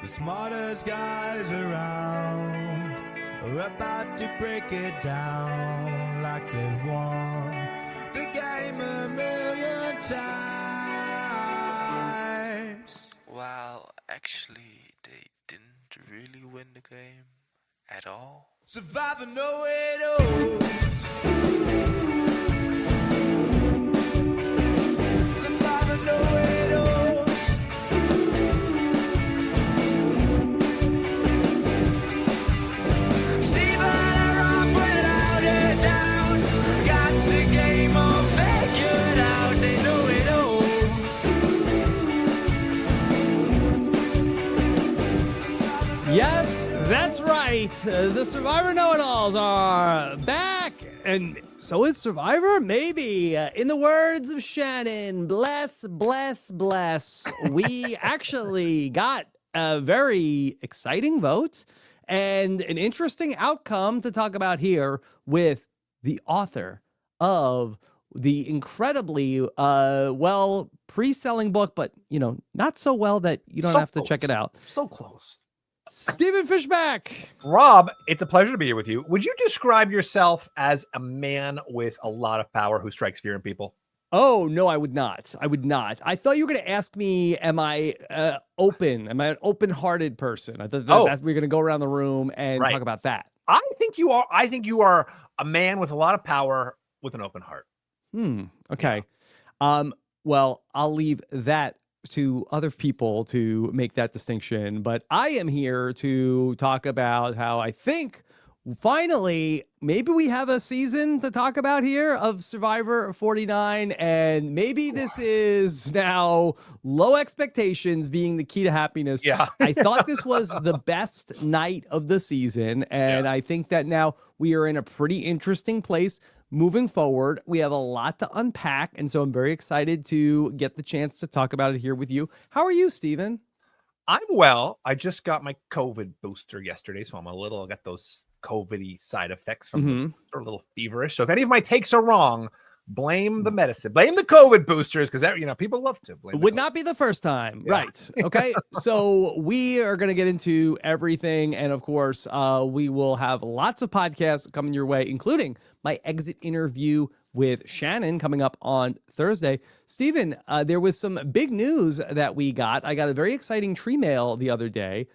The smartest guys around are about to break it down like they've won the game a million times. Well, actually, they didn't really win the game at all. Survivor know it all. Survivor know it all. Stephen and Rob without a doubt got the game all figured out. They know it all. Yes, that's right. The Survivor Know-It-Alls are back, and so is Survivor, maybe. In the words of Shannon, bless, bless, bless. We actually got a very exciting vote and an interesting outcome to talk about here with the author of the incredibly well pre-selling book, but not so well that you don't have to check it out. So close. Stephen Fishbach. Rob, it's a pleasure to be here with you. Would you describe yourself as a man with a lot of power who strikes fear in people? Oh, no, I would not. I would not. I thought you were going to ask me, am I open? Am I an open-hearted person? I thought we were going to go around the room and talk about that. I think you are. I think you are a man with a lot of power with an open heart. Okay. Well, I'll leave that to other people to make that distinction, but I am here to talk about how I think finally maybe we have a season to talk about here of Survivor 49, and maybe this is now low expectations being the key to happiness. Yeah. I thought this was the best night of the season, and I think that now we are in a pretty interesting place moving forward. We have a lot to unpack, and so I'm very excited to get the chance to talk about it here with you. How are you, Stephen? I'm well. I just got my COVID booster yesterday, so I got those COVID-y side effects from a little feverish. So if any of my takes are wrong, blame the medicine, blame the COVID boosters, because people love to blame. It would not be the first time. Yeah. Right. Okay. So we are going to get into everything. And of course, we will have lots of podcasts coming your way, including my exit interview with Shannon coming up on Thursday. Stephen, there was some big news that we got. I got a very exciting tree mail the other day.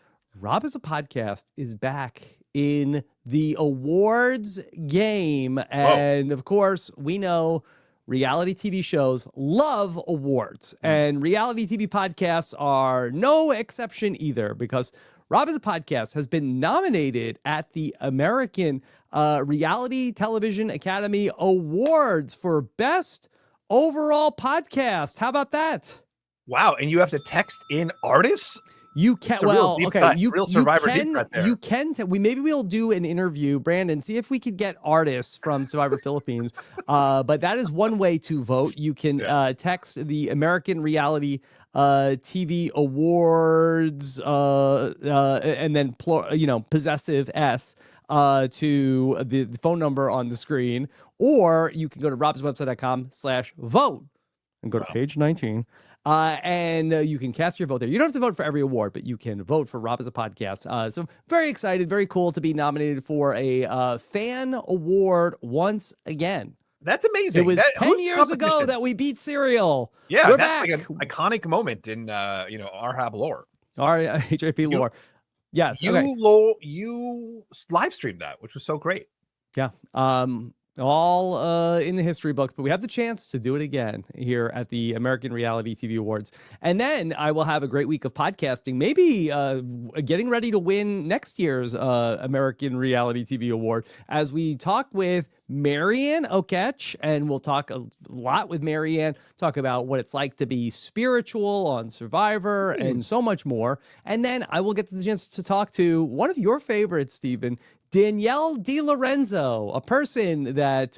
Rob as a Podcast is back in the awards game. And of course, we know reality TV shows love awards, and reality TV podcasts are no exception either, because Rob as a Podcast has been nominated at the American Reality Television Academy Awards for Best Overall Podcast. How about that? Wow. And you have to text in artists? You can, you can, maybe we'll do an interview, Brandon, see if we could get artists from Survivor Philippines. But that is one way to vote. You can text the American Reality TV Awards and then possessive S to the phone number on the screen, or you can go to robswebsite.com/vote and go to page 19. And you can cast your vote there. You don't have to vote for every award, but you can vote for Rob as a Podcast. So very excited, very cool to be nominated for a fan award once again. That's amazing. It was 10 years ago that we beat Cereal. Yeah, we're that's back. Like an iconic moment in RHAP lore. RHAP lore. Yes. You live streamed that, which was so great. Yeah. All in the history books, but we have the chance to do it again here at the American Reality TV Awards. And then I will have a great week of podcasting, maybe getting ready to win next year's American Reality TV Award, as we talk with Marianne Oketch, and we'll talk a lot with Marianne, talk about what it's like to be spiritual on Survivor and so much more. And then I will get the chance to talk to one of your favorites, Stephen, Danielle DiLorenzo, a person that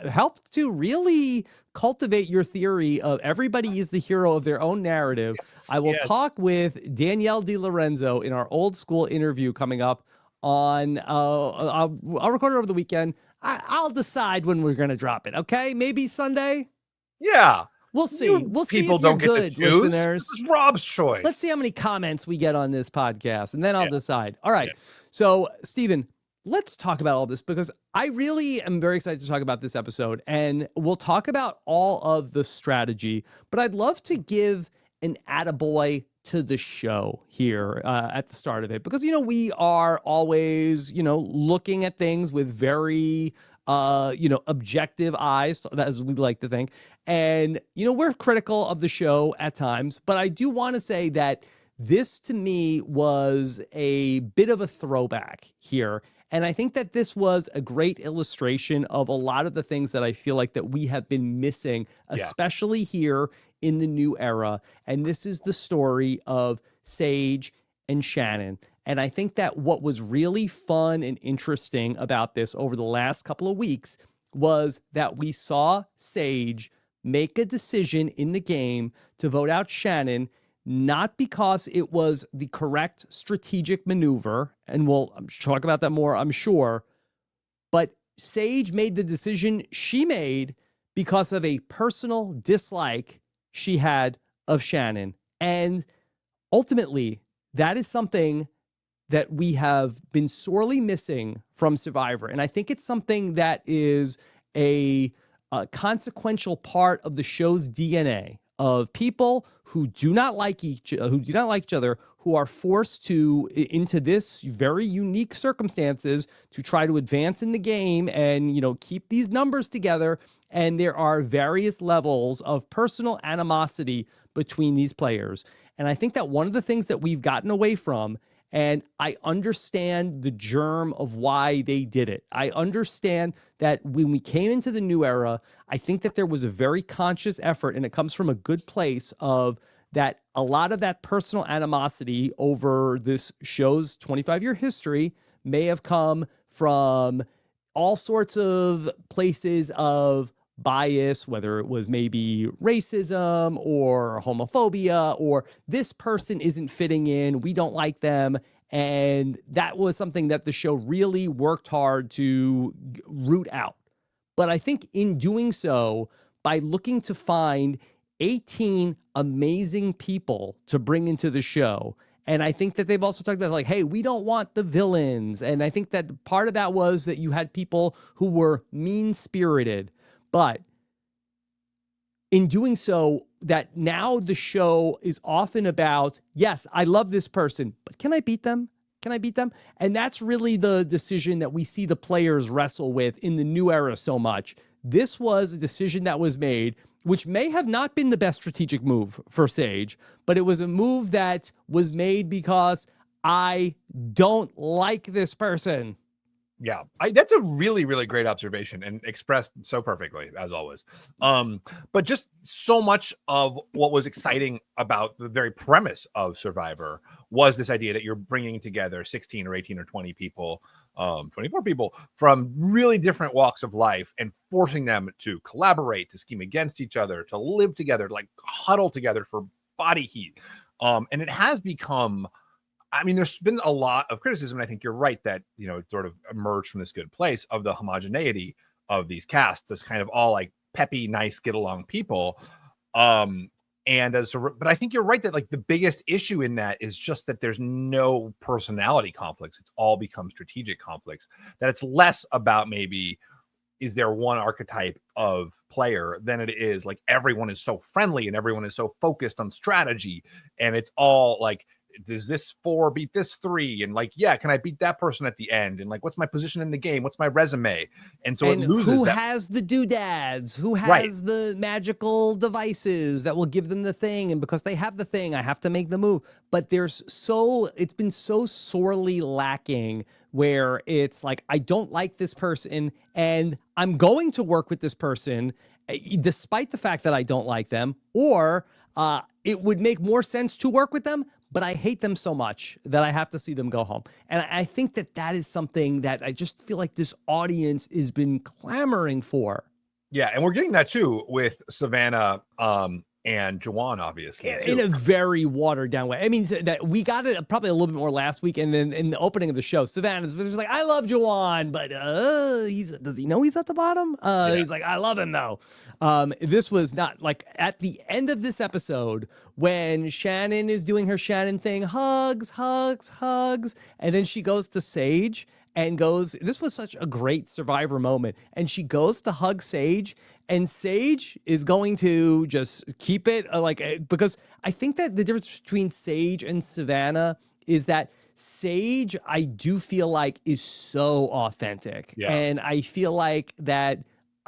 helped to really cultivate your theory of everybody is the hero of their own narrative. Yes, I will talk with Danielle DiLorenzo in our old school interview coming up on, I'll record it over the weekend. I'll decide when we're going to drop it. Okay. Maybe Sunday. Yeah. We'll see. You We'll see people if you're don't get to good, choose. listeners. This is Rob's choice. Let's see how many comments we get on this podcast, and then I'll decide. All right. Yeah. So, Stephen, let's talk about all this because I really am very excited to talk about this episode, and we'll talk about all of the strategy, but I'd love to give an attaboy to the show here at the start of it because, we are always, looking at things with very objective eyes, as we like to think. And, we're critical of the show at times, but I do want to say that this to me was a bit of a throwback here. And I think that this was a great illustration of a lot of the things that I feel like that we have been missing, especially here in the new era. And this is the story of Sage and Shannon. And I think that what was really fun and interesting about this over the last couple of weeks was that we saw Sage make a decision in the game to vote out Shannon, not because it was the correct strategic maneuver, and we'll talk about that more, I'm sure, but Sage made the decision she made because of a personal dislike she had of Shannon. And ultimately, that is something that we have been sorely missing from Survivor. And I think it's something that is a consequential part of the show's DNA of people who do not like each other, who are forced into this very unique circumstances to try to advance in the game and, keep these numbers together. And there are various levels of personal animosity between these players. And I think that one of the things that we've gotten away from, and I understand the germ of why they did it. I understand that when we came into the new era, I think that there was a very conscious effort, and it comes from a good place of that a lot of that personal animosity over this show's 25-year history may have come from all sorts of places of bias, whether it was maybe racism or homophobia or this person isn't fitting in, we don't like them. And that was something that the show really worked hard to root out. But I think in doing so, by looking to find 18 amazing people to bring into the show, and I think that they've also talked about hey, we don't want the villains. And I think that part of that was that you had people who were mean-spirited. But in doing so, that now the show is often about, yes, I love this person, but can I beat them? Can I beat them? And that's really the decision that we see the players wrestle with in the new era so much. This was a decision that was made, which may have not been the best strategic move for Sage, but it was a move that was made because I don't like this person. Yeah, that's a really, really great observation and expressed so perfectly, as always. But just so much of what was exciting about the very premise of Survivor was this idea that you're bringing together 16 or 18 or 20 people, 24 people from really different walks of life and forcing them to collaborate, to scheme against each other, to live together, like huddle together for body heat. And it has become... there's been a lot of criticism, and I think you're right that, it sort of emerged from this good place of the homogeneity of these casts as kind of all like peppy, nice, get along people. But I think you're right that like the biggest issue in that is just that there's no personality conflicts. It's all become strategic conflicts, that it's less about maybe, is there one archetype of player than it is like everyone is so friendly and everyone is so focused on strategy. And it's all like, does this 4 beat this 3? And like, yeah, can I beat that person at the end? And like, what's my position in the game? What's my resume? And so it loses who has the doodads? Who has the magical devices that will give them the thing? And because they have the thing, I have to make the move. But it's been so sorely lacking where it's like, I don't like this person and I'm going to work with this person despite the fact that I don't like them, or it would make more sense to work with them, but I hate them so much that I have to see them go home. And I think that is something that I just feel like this audience has been clamoring for. Yeah, and we're getting that too with Savannah and Juwan, obviously, in a very watered down way. I mean, that we got it probably a little bit more last week, and then in the opening of the show, Savannah's was like, "I love Juwan, but does he know he's at the bottom?" He's like, "I love him though." This was not like at the end of this episode when Shannon is doing her Shannon thing, hugs, hugs, hugs, and then she goes to Sage and goes, this was such a great Survivor moment. And she goes to hug Sage, and Sage is going to just keep it because I think that the difference between Sage and Savannah is that Sage, I do feel like, is so authentic. Yeah. And I feel like that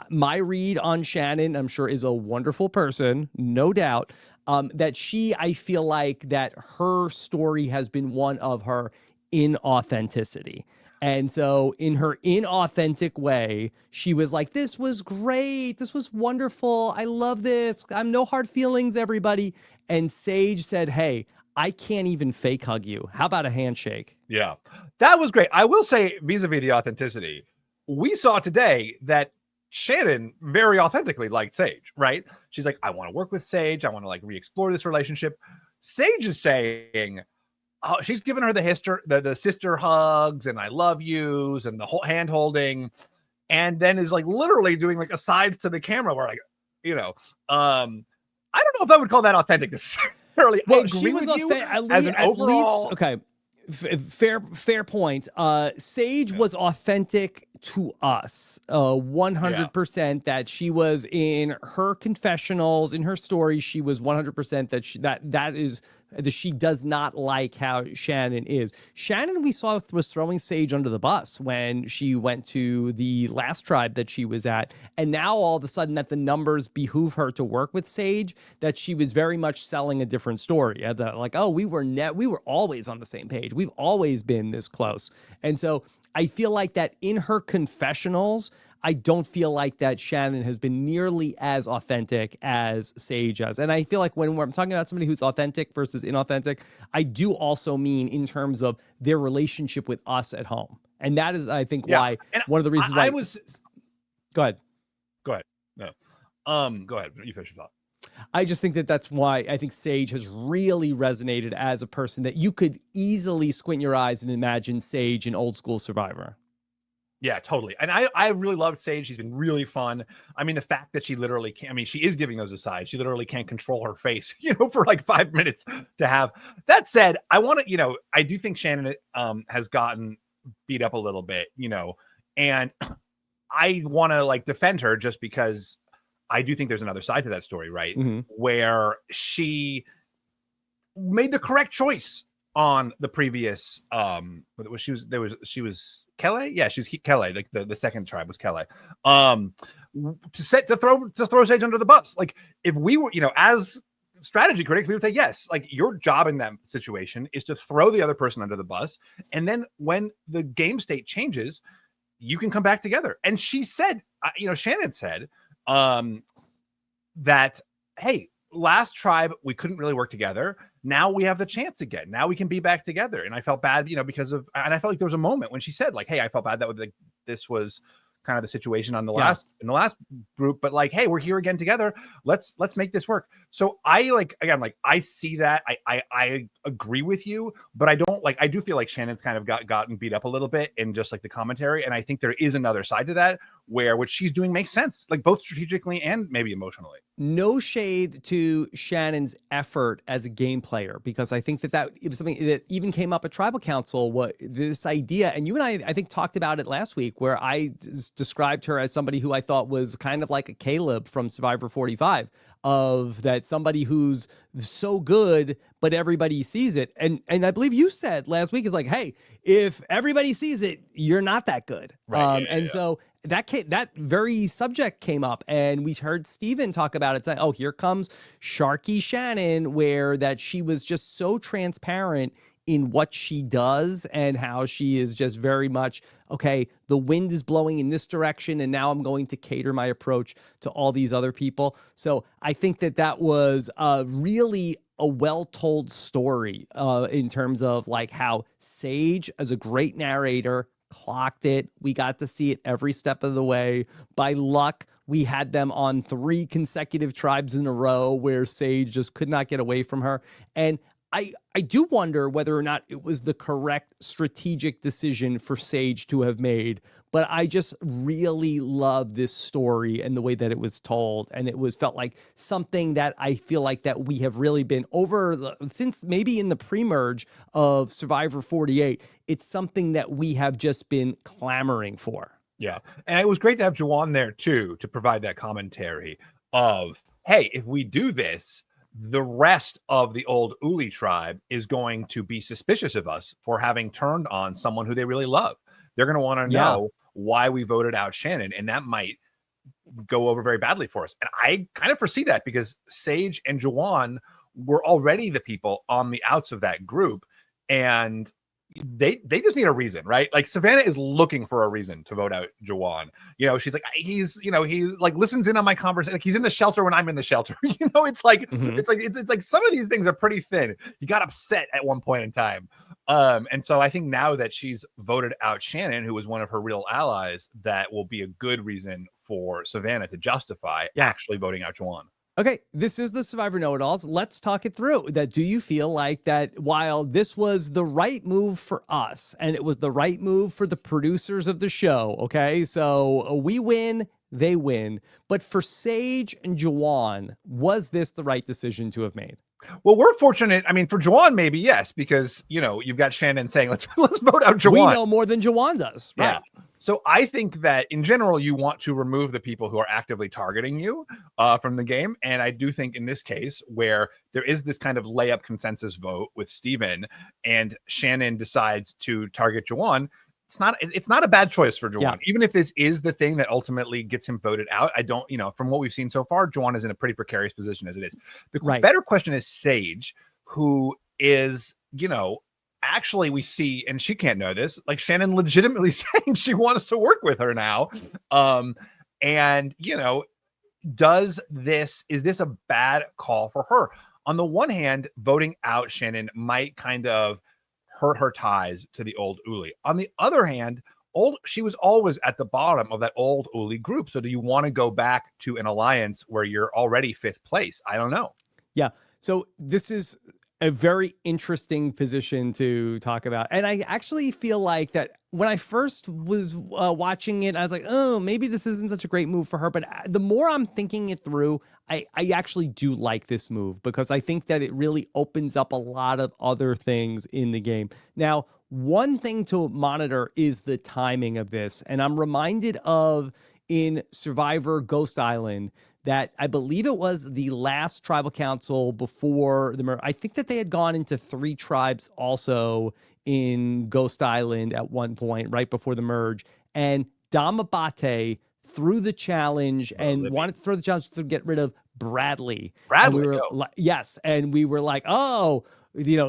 my read on Shannon, I'm sure, is a wonderful person, no doubt. That I feel like that her story has been one of her inauthenticity. And so in her inauthentic way, she was like, this was great. This was wonderful. I love this. I'm no hard feelings, everybody. And Sage said, hey, I can't even fake hug you. How about a handshake? Yeah, that was great. I will say, vis-a-vis the authenticity, we saw today that Shannon very authentically liked Sage, right? She's like, I want to work with Sage. I want to re-explore this relationship. Sage is saying, she's giving her the sister hugs and I love yous and the whole hand holding, and then is literally doing asides to the camera where I don't know if I would call that authentic necessarily. Well, I agree she was with you at overall. least, okay. Fair point. Sage was authentic to us, 100%. That she was in her confessionals, in her story. She was 100% that she does not like how Shannon is. Shannon, we saw, was throwing Sage under the bus when she went to the last tribe that she was at, and now all of a sudden that the numbers behoove her to work with Sage, that she was very much selling a different story. We were always on the same page. We've always been this close. And so I feel like that in her confessionals, I don't feel like that Shannon has been nearly as authentic as Sage has. And I feel like when I'm talking about somebody who's authentic versus inauthentic, I do also mean in terms of their relationship with us at home. And that is, I think, why one of the reasons why Go ahead. No. Go ahead. You finish your thought. I just think that's why I think Sage has really resonated as a person that you could easily squint your eyes and imagine Sage in old school Survivor. Yeah, totally. And I really loved Sage. She's been really fun. I mean, the fact that she literally can't, she is giving those asides. She literally can't control her face, for 5 minutes to have. That said, I want to, I do think Shannon has gotten beat up a little bit, and I want to defend her just because I do think there's another side to that story, right? Mm-hmm. Where she made the correct choice on the previous she was Kelly. Yeah, she was Kelly. The second tribe was Kelly. To throw Sage under the bus. If we were, as strategy critics, we would say yes. Your job in that situation is to throw the other person under the bus, and then when the game state changes, you can come back together. And she said, Shannon said, that hey, last tribe we couldn't really work together. Now we have the chance again. Now we can be back together. And I felt bad, because of, and I felt like there was a moment when she said hey, I felt bad that this was kind of the situation on the last group, but hey, we're here again together. Let's make this work. So I I see that. I agree with you, but I don't I do feel like Shannon's kind of gotten beat up a little bit in just the commentary. And I think there is another side to that where what she's doing makes sense, both strategically and maybe emotionally. No shade to Shannon's effort as a game player, because I think that it was something that even came up at Tribal Council, this idea, and you and I think talked about it last week, where I described her as somebody who I thought was kind of like a Caleb from Survivor 45, of that somebody who's so good, but everybody sees it. And I believe you said last week is hey, if everybody sees it, you're not that good. Right. So that very subject came up, and we heard Stephen talk about it, saying, oh, here comes Sharky Shannon, where that she was just so transparent in what she does and how she is just very much, okay, the wind is blowing in this direction, and now I'm going to cater my approach to all these other people. So I think that was really a well-told story in terms of how Sage, as a great narrator, clocked it. We got to see it every step of the way. By luck, We had them on 3 consecutive tribes in a row where Sage just could not get away from her. And I do wonder whether or not it was the correct strategic decision for Sage to have made, but I just really love this story and the way that it was told. And it was felt like something that I feel like that we have really been since maybe in the pre-merge of Survivor 48, it's something that we have just been clamoring for. Yeah. And it was great to have Juwan there too, to provide that commentary of, hey, if we do this, the rest of the old Uli tribe is going to be suspicious of us for having turned on someone who they really love. They're going to want to know why we voted out Shannon, and that might go over very badly for us. And I kind of foresee that because Sage and Juwan were already the people on the outs of that group, and they just need a reason, right? Like Savannah is looking for a reason to vote out Juwan. You know, she's like, he like listens in on my conversation. Like he's in the shelter when I'm in the shelter. You know, it's like it's like some of these things are pretty thin. He got upset at one point in time. And so I think now that she's voted out Shannon, who was one of her real allies, that will be a good reason for Savannah to justify actually voting out Juwan. Okay, this is the Survivor Know-It-Alls. Let's talk it through. Do you feel like that while this was the right move for us and it was the right move for the producers of the show, okay? So we win, they win. But for Sage and Juwan, was this the right decision to have made? Well, we're fortunate. I mean, for Juwan, maybe yes, because you've got Shannon saying let's vote out Juwan. We know more than Juwan does, right? Yeah. So I think that in general, you want to remove the people who are actively targeting you from the game, and I do think in this case where there is this kind of layup consensus vote with Stephen, and Shannon decides to target Juwan. It's not a bad choice for Juwan, even if this is the thing that ultimately gets him voted out. I don't, from what we've seen so far, Juwan is in a pretty precarious position as it is. The better question is Sage, who is, actually we see, and she can't know this, like Shannon legitimately saying she wants to work with her now. And, is this a bad call for her? On the one hand, voting out Shannon might kind of hurt her ties to the old Uli. On the other hand, she was always at the bottom of that old Uli group. So do you want to go back to an alliance where you're already 5th place? I don't know. Yeah. So this is a very interesting position to talk about. And I actually feel like that when I first was watching it, I was like, oh, maybe this isn't such a great move for her. But the more I'm thinking it through, I actually do like this move because I think that it really opens up a lot of other things in the game. Now, one thing to monitor is the timing of this. And I'm reminded of in Survivor Ghost Island that I believe it was the last tribal council before the merge. I think that they had gone into 3 tribes also in Ghost Island at one point, right before the merge. And Dom Abate threw the challenge and wanted to throw the challenge to get rid of Bradley. Yes. And we were like, oh,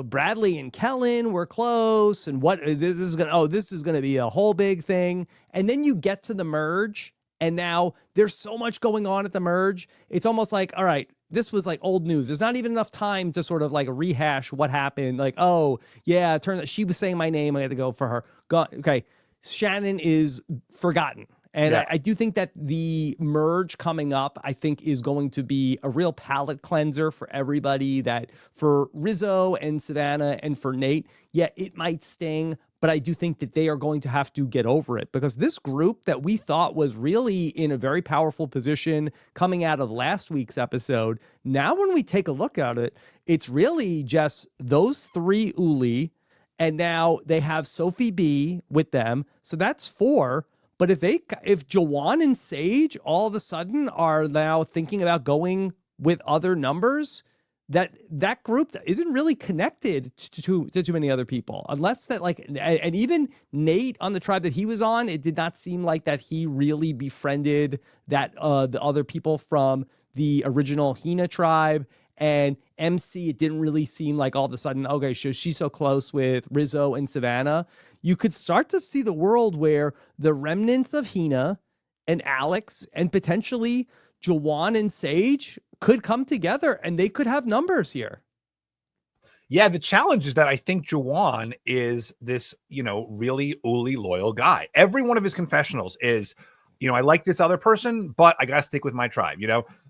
Bradley and Kellen were close. And this is going to be a whole big thing. And then you get to the merge. And now there's so much going on at the merge. It's almost like, all right, this was like old news. There's not even enough time to sort of like rehash what happened. Like, oh, yeah, it turns out she was saying my name. I had to go for her. Okay, Shannon is forgotten. And I do think that the merge coming up, I think, is going to be a real palate cleanser for everybody. That for Rizzo and Savannah and for Nate, it might sting. But I do think that they are going to have to get over it because this group that we thought was really in a very powerful position coming out of last week's episode, now when we take a look at it, it's really just those 3 Uli, and now they have Sophie B with them. So that's 4. But if Juwan and Sage all of a sudden are now thinking about going with other numbers, that group isn't really connected to too many other people, unless that and even Nate on the tribe that he was on, it did not seem like that he really befriended the other people from the original Hina tribe. And MC, it didn't really seem like all of a sudden, okay, she's so close with Rizzo and Savannah. You could start to see the world where the remnants of Hina and Alex and potentially Juwan and Sage could come together and they could have numbers here. Yeah, the challenge is that I think Juwan is this, really Uli loyal guy. Every one of his confessionals is, I like this other person, but I gotta stick with my tribe.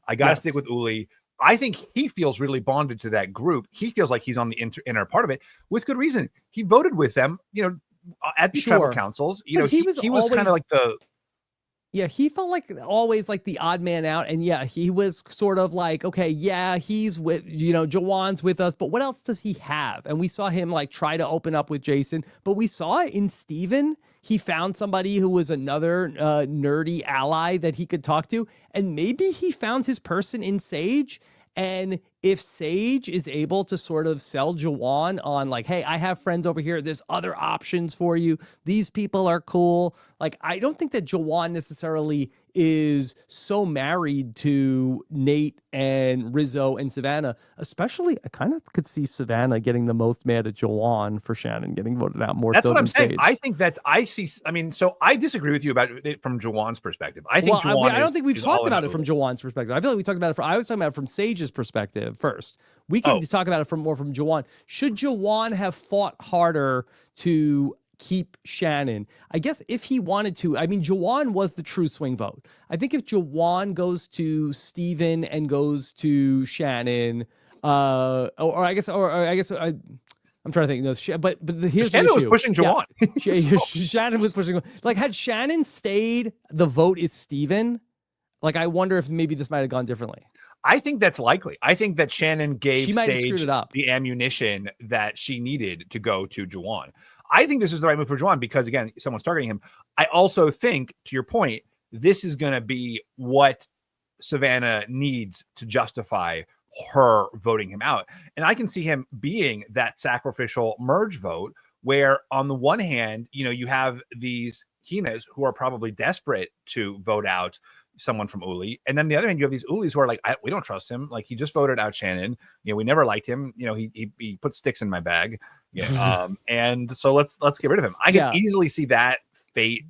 I gotta stick with Uli. I think he feels really bonded to that group. He feels like he's on the inner part of it with good reason. He voted with them, at these tribal councils. He was kind of like he felt like always like the odd man out. And he was sort of like, okay, he's with, Jawan's with us, but what else does he have? And we saw him like try to open up with Jason, but we saw in Stephen, he found somebody who was another nerdy ally that he could talk to. And maybe he found his person in Sage. And if Sage is able to sort of sell Jawan on like, hey, I have friends over here. There's other options for you. These people are cool. Like, I don't think that Jawan necessarily is so married to Nate and Rizzo and Savannah. Especially, I kind of could see Savannah getting the most mad at Jawan for Shannon getting voted out more. That's so what I'm Sage. saying. I think so I disagree with you about it from Jawan's perspective. I think I don't think we've talked about it from Jawan's perspective. I feel like we talked about it I was talking about it from Sage's perspective first. We can talk about it more from Jawan. Should Jawan have fought harder to keep Shannon? I guess if he wanted to. I mean, Jawan was the true swing vote. I think if Jawan goes to Stephen and goes to Shannon, I'm trying to think. No, but here's Shannon the issue. was pushing Jawan. Yeah. Shannon was pushing. Like, had Shannon stayed, the vote is Stephen. Like, I wonder if maybe this might have gone differently. I think that's likely. I think that Shannon gave Sage the ammunition that she needed to go to Jawan. I think this is the right move for Jawan because, again, someone's targeting him. I also think, to your point, this is going to be what Savannah needs to justify her voting him out. And I can see him being that sacrificial merge vote where, on the one hand, you have these Hinas who are probably desperate to vote out someone from Uli, and then the other hand, you have these Ulis who are like, we don't trust him. Like, he just voted out Shannon. We never liked him. He put sticks in my bag. And so let's get rid of him. I can easily see that fate,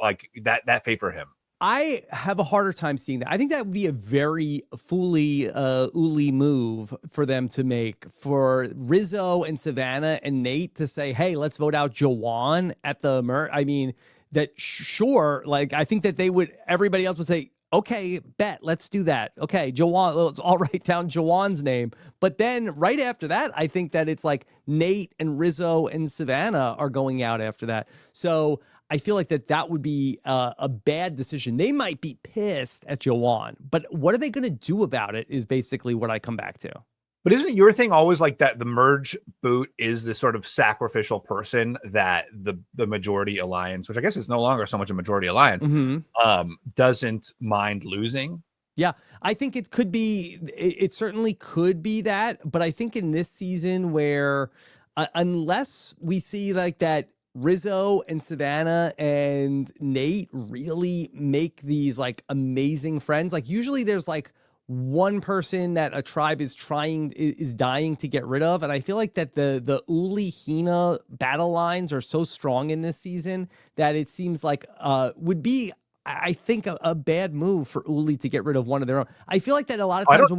like that fate for him. I have a harder time seeing that. I think that would be a very fully Uli move for them to make, for Rizzo and Savannah and Nate to say, hey, let's vote out Jawan at the I mean, that sure, like, I think that everybody else would say, okay, bet, let's do that. Okay, Jawan, let's all write down Jawan's name. But then right after that, I think that it's like Nate and Rizzo and Savannah are going out after that. So I feel like that would be a bad decision. They might be pissed at Jawan, but what are they going to do about it is basically what I come back to. But isn't your thing always like that? The merge boot is this sort of sacrificial person that the majority alliance, which I guess is no longer so much a majority alliance, doesn't mind losing. Yeah, I think it could be. It certainly could be that. But I think in this season, where unless we see like that, Rizzo and Savannah and Nate really make these like amazing friends. Like, usually there's like one person that a tribe is dying to get rid of. And I feel like that the Uli Hina battle lines are so strong in this season that it seems like would be, I think, a bad move for Uli to get rid of one of their own. I feel like that a lot of times I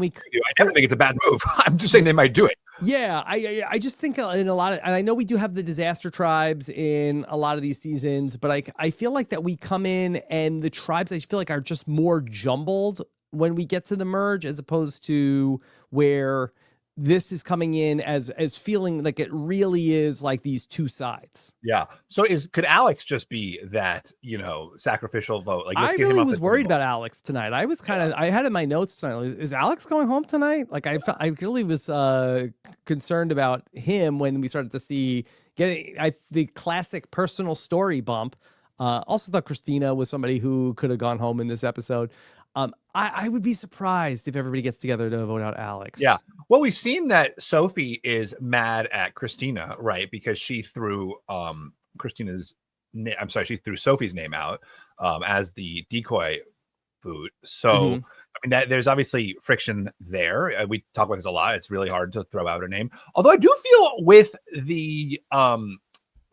never think it's a bad move. I'm just saying they might do it. Yeah, I just think in a lot of, and I know we do have the disaster tribes in a lot of these seasons, but I feel like that we come in and the tribes, I feel like, are just more jumbled when we get to the merge, as opposed to where this is coming in as feeling like it really is like these two sides. Yeah. So could Alex just be that, sacrificial vote? Like, I really was worried about Alex tonight. I was I had in my notes tonight, is Alex going home tonight? Like, I really was concerned about him when we started to see the classic personal story bump. Also thought Christina was somebody who could have gone home in this episode. I would be surprised if everybody gets together to vote out Alex. Yeah. Well, we've seen that Sophie is mad at Christina, right? Because she threw she threw Sophie's name out as the decoy boot. So, I mean, there's obviously friction there. We talk about this a lot. It's really hard to throw out a name. Although I do feel with the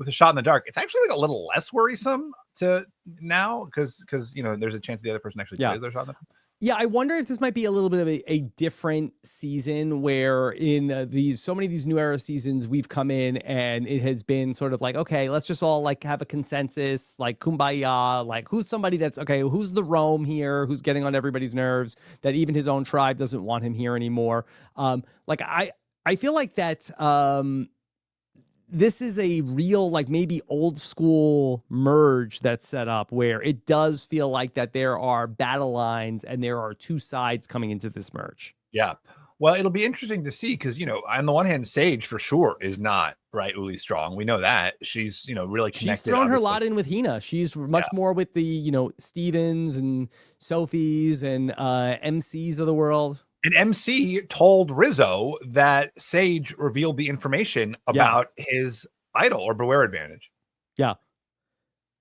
shot in the dark, it's actually like a little less worrisome to now because there's a chance the other person actually plays their shot. Yeah, I wonder if this might be a little bit of a different season where in so many of these new era seasons we've come in and it has been sort of like, okay, let's just all like have a consensus, like kumbaya, like who's somebody that's okay, who's the Rome here, who's getting on everybody's nerves, that even his own tribe doesn't want him here anymore. Like I feel like that this is a real, like maybe old school merge that's set up where it does feel like that there are battle lines and there are two sides coming into this merge. Yeah. Well, it'll be interesting to see because, on the one hand, Sage for sure is not right. Uli Strong. We know that she's, really connected. She's thrown her lot in with Hina. She's much more with the, Stevens and Sophies and MCs of the world. And MC told Rizzo that Sage revealed the information about his idol or Beware advantage. Yeah.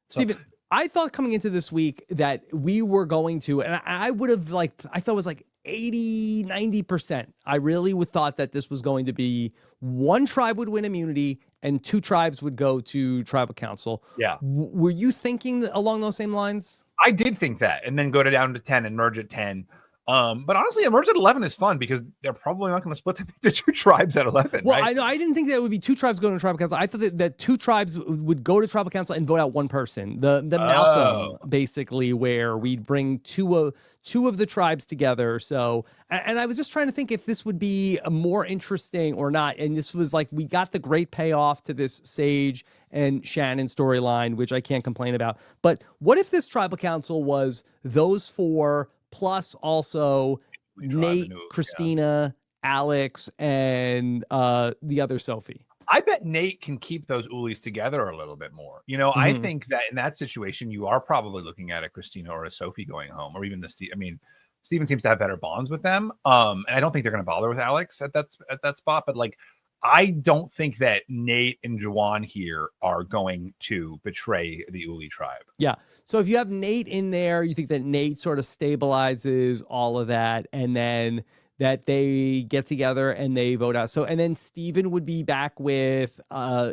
Stephen, I thought coming into this week that we were going to, and I would have I thought it was like 80, 90%. I really thought that this was going to be one tribe would win immunity and two tribes would go to tribal council. Yeah. Were you thinking along those same lines? I did think that, and then go down to 10 and merge at 10. But honestly, a merge at 11 is fun because they're probably not going to split them into two tribes at 11. Well, right? I know I didn't think that it would be two tribes going to tribal council. I thought that two tribes would go to tribal council and vote out one person. The Malcolm, basically, where we'd bring two of the tribes together. So, and I was just trying to think if this would be more interesting or not. And this was like, we got the great payoff to this Sage and Shannon storyline, which I can't complain about. But what if this tribal council was those four plus also Nate, Christina, Alex, and the other Sophie? I bet Nate can keep those Ulis together a little bit more. I think that in that situation, you are probably looking at a Christina or a Sophie going home, or even Stephen seems to have better bonds with them. And I don't think they're going to bother with Alex at that spot. But I don't think that Nate and Juwan here are going to betray the Uli tribe. Yeah. So if you have Nate in there, you think that Nate sort of stabilizes all of that, and then that they get together and they vote out. So, and then Stephen would be back with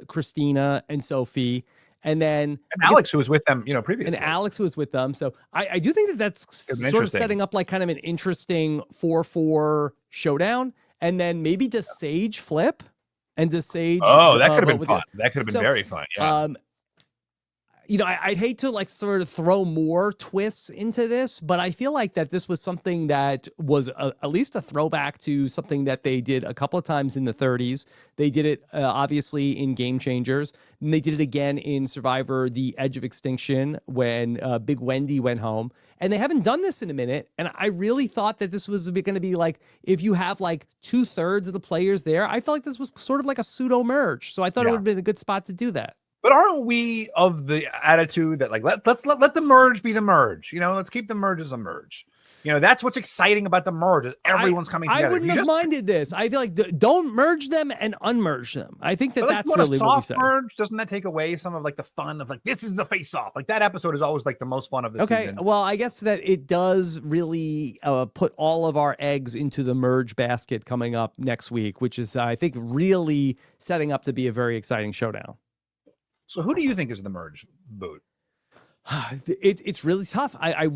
Christina and Sophie. And then Alex, who was with them, previously. And Alex was with them. So I do think that that's sort of setting up like kind of an interesting 4-4 showdown. And then maybe does Sage flip? And does Sage? Oh, that could have been fun. That could have been very fun. Yeah. I'd hate to sort of throw more twists into this, but I feel like that this was something that was at least a throwback to something that they did a couple of times in the 30s. They did it obviously in Game Changers, and they did it again in Survivor: The Edge of Extinction when Big Wendy went home. And they haven't done this in a minute. And I really thought that this was going to be if you have 2/3 of the players there. I felt like this was sort of like a pseudo merge. So I thought it would have been a good spot to do that. But aren't we of the attitude that let's let the merge be the merge? Let's keep the merge as a merge. That's what's exciting about the merge. Everyone's coming together. I wouldn't have minded this. I feel like don't merge them and unmerge them. I think that's really what we say. Merge, doesn't that take away some of the fun of this is the face off? That episode is always the most fun of the season. Okay, well, I guess that it does really put all of our eggs into the merge basket coming up next week, which is I think really setting up to be a very exciting showdown. So who do you think is the merge boot? It's really tough. I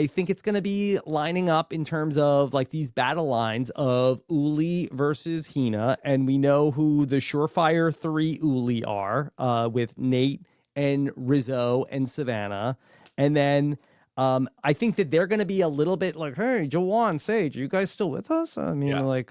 think it's going to be lining up in terms of these battle lines of Uli versus Hina, and we know who the surefire 3 Uli are with Nate and Rizzo and Savannah, and then I think that they're going to be a little bit hey, Juwan, Sage, are you guys still with us? I mean, what's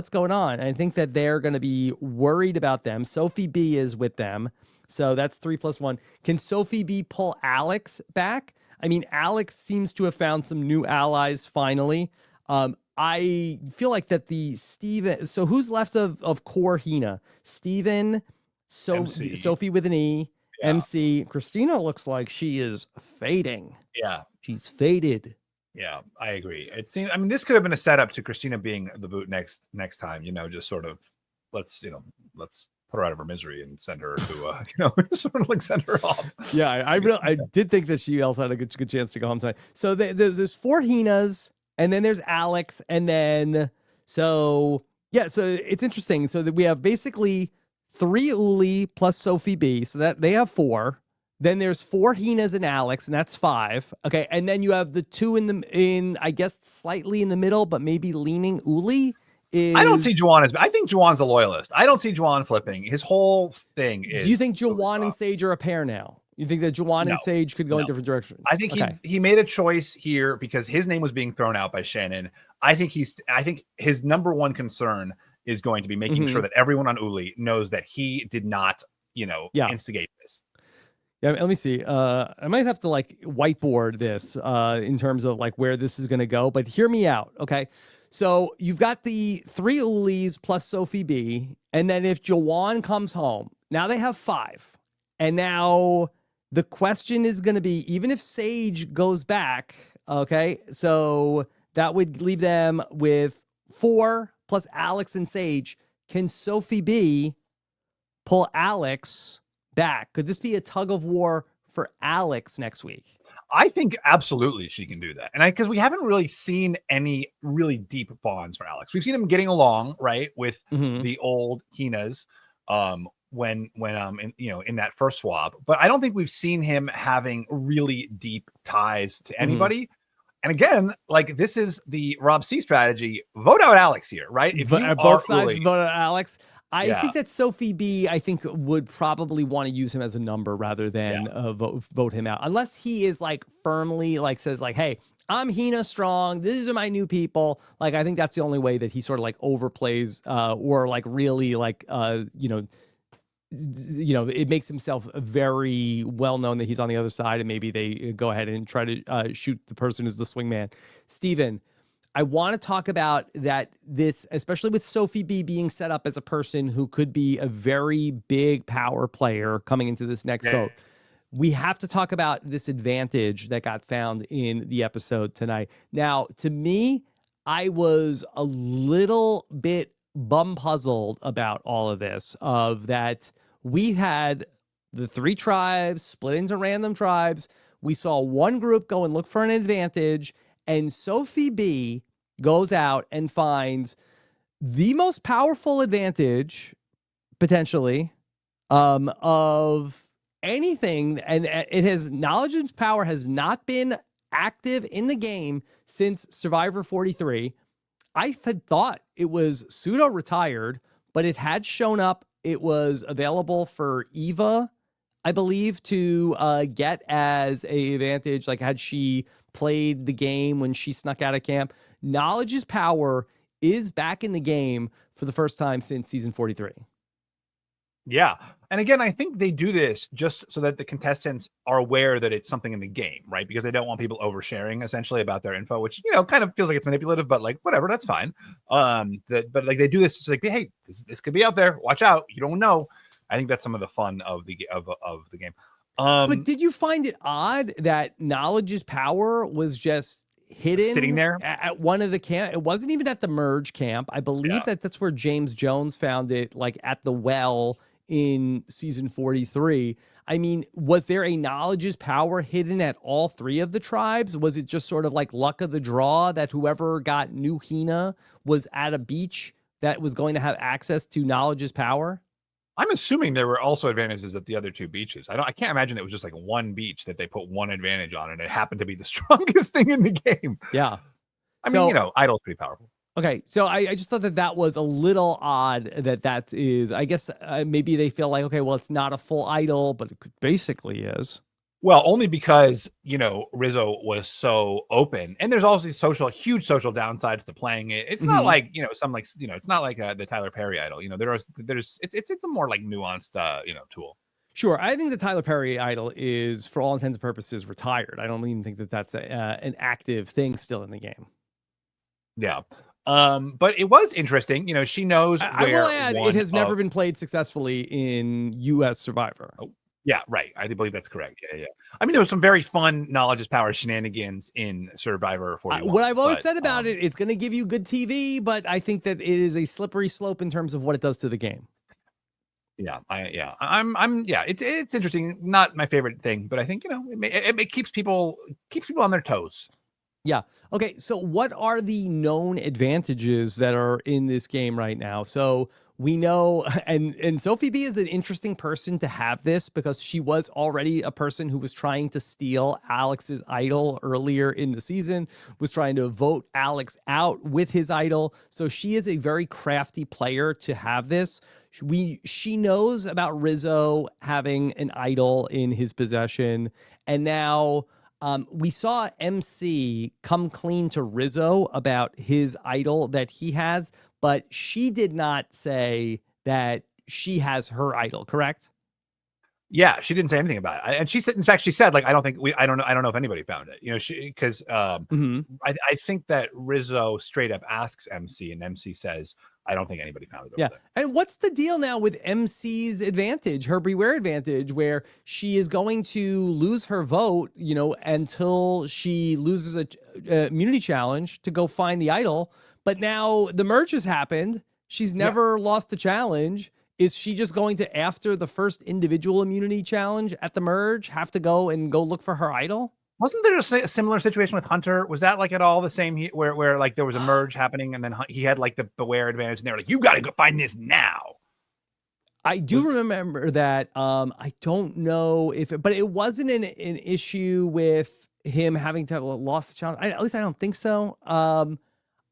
going on? I think that they're going to be worried about them. Sophie B is with them. So that's 3 + 1. Can Sophie B pull Alex back? I mean, Alex seems to have found some new allies finally. I feel like that the Steven, so who's left of core Hina? Steven, Sophie with an E. Yeah. MC. Christina looks like she is fading. Yeah. She's faded. Yeah, I agree. It seems, this could have been a setup to Christina being the boot next time, just sort of let's put her out of her misery and send her to, sort of send her off. Yeah, I did think that she also had a good chance to go home tonight. So there's 4 Hinas, and then there's Alex, and then, so it's interesting. So that we have basically 3 Uli plus Sophie B, so that they have 4. Then there's 4 Hinas and Alex, and that's 5. Okay, and then you have the 2 in I guess slightly in the middle, but maybe leaning Uli. I don't see Juwan as. I think Juwan's a loyalist. I don't see Juwan flipping. His whole thing is. Do you think Juwan and Sage are a pair now? You think that Juwan and Sage could go in different directions? I think he made a choice here because his name was being thrown out by Shannon. I think his number one concern is going to be making sure that everyone on Uli knows that he did not, instigate this. Yeah, let me see. I might have to like whiteboard this in terms of like where this is going to go, but hear me out, okay? So you've got the 3 Ulis plus Sophie B, and then if Juwan comes home, now they have 5. And now the question is going to be, even if Sage goes back, okay, so that would leave them with 4 plus Alex and Sage. Can Sophie B pull Alex back? Could this be a tug of war for Alex next week? I think absolutely she can do that. And because we haven't really seen any really deep bonds for Alex. We've seen him getting along, right, with the old Hinas when in that first swap. But I don't think we've seen him having really deep ties to anybody. And again, like this is the Rob C strategy. Vote out Alex here, right? If both sides vote out Alex. I think that Sophie B, would probably want to use him as a number rather than vote him out. Unless he is like firmly like says like, hey, I'm Hina strong. These are my new people. Like, I think that's the only way that he sort of like overplays or like really like, it makes himself very well known that he's on the other side, and maybe they go ahead and try to shoot the person who's the swingman. Stephen, I want to talk about that this, especially with Sophie B being set up as a person who could be a very big power player coming into this next vote. We have to talk about this advantage that got found in the episode tonight. Now, to me, I was a little bit bum puzzled about all of this, of that we had the 3 tribes split into random tribes. We saw one group go and look for an advantage, and Sophie B goes out and finds the most powerful advantage, potentially, of anything. And it has knowledge and power has not been active in the game since Survivor 43. I had thought it was pseudo retired, but it had shown up. It was available for Eva, I believe, to get as a advantage. Like, had she played the game when she snuck out of camp. Knowledge is power is back in the game for the first time since season 43. Yeah. And again, I think they do this just so that the contestants are aware that it's something in the game, right? Because they don't want people oversharing essentially about their info, which, kind of feels like it's manipulative, but like, whatever, that's fine. But like they do this to like, hey, this could be out there. Watch out. You don't know. I think that's some of the fun of the game. But did you find it odd that knowledge's power was just hidden sitting there at one of the camp? It wasn't even at the merge camp. I believe that's where James Jones found it, like at the well in season 43. I mean, was there a knowledge's power hidden at all 3 of the tribes? Was it just sort of like luck of the draw that whoever got New Hina was at a beach that was going to have access to knowledge's power? I'm assuming there were also advantages at the other 2 beaches. I can't imagine it was just like one beach that they put one advantage on, and it happened to be the strongest thing in the game. Yeah. I mean, Idol's pretty powerful. Okay, so I just thought that was a little odd that is, I guess maybe they feel like, okay, well, it's not a full idol, but it basically is. Well, only because, Rizzo was so open, and there's also huge social downsides to playing it. It's not like, it's not like the Tyler Perry idol. It's a more like nuanced, tool. Sure. I think the Tyler Perry idol is, for all intents and purposes, retired. I don't even think that that's an active thing still in the game. Yeah. But it was interesting. She knows. I will add, it has never been played successfully in U.S. Survivor. Oh. Yeah, right. I believe that's correct. Yeah. I mean, there was some very fun knowledge is power shenanigans in Survivor 41. What I've always said about it's going to give you good TV, but I think that it is a slippery slope in terms of what it does to the game. Yeah, it's interesting. Not my favorite thing, but I think it keeps people on their toes. Yeah. Okay. So, what are the known advantages that are in this game right now? So, We know, and Sophie B is an interesting person to have this because she was already a person who was trying to steal Alex's idol earlier in the season, was trying to vote Alex out with his idol. So she is a very crafty player to have this. She knows about Rizzo having an idol in his possession, and now we saw MC come clean to Rizzo about his idol that he has, but she did not say that she has her idol, correct? Yeah, she didn't say anything about it. And she said, in fact, she said, like, I don't know if anybody found it. You know, because I think that Rizzo straight up asks MC, and MC says, I don't think anybody found it over there. And what's the deal now with MC's advantage, her beware advantage, where she is going to lose her vote, you know, until she loses a immunity challenge to go find the idol. But now the merge has happened. She's never lost the challenge. Is she just going to, after the first individual immunity challenge at the merge, have to go look for her idol? Wasn't there a similar situation with Hunter? Was that like at all the same where like there was a merge happening and then he had like the beware advantage and they were like, you got to go find this now. I do remember that. I don't know but it wasn't an issue with him having to have lost the challenge. At least I don't think so.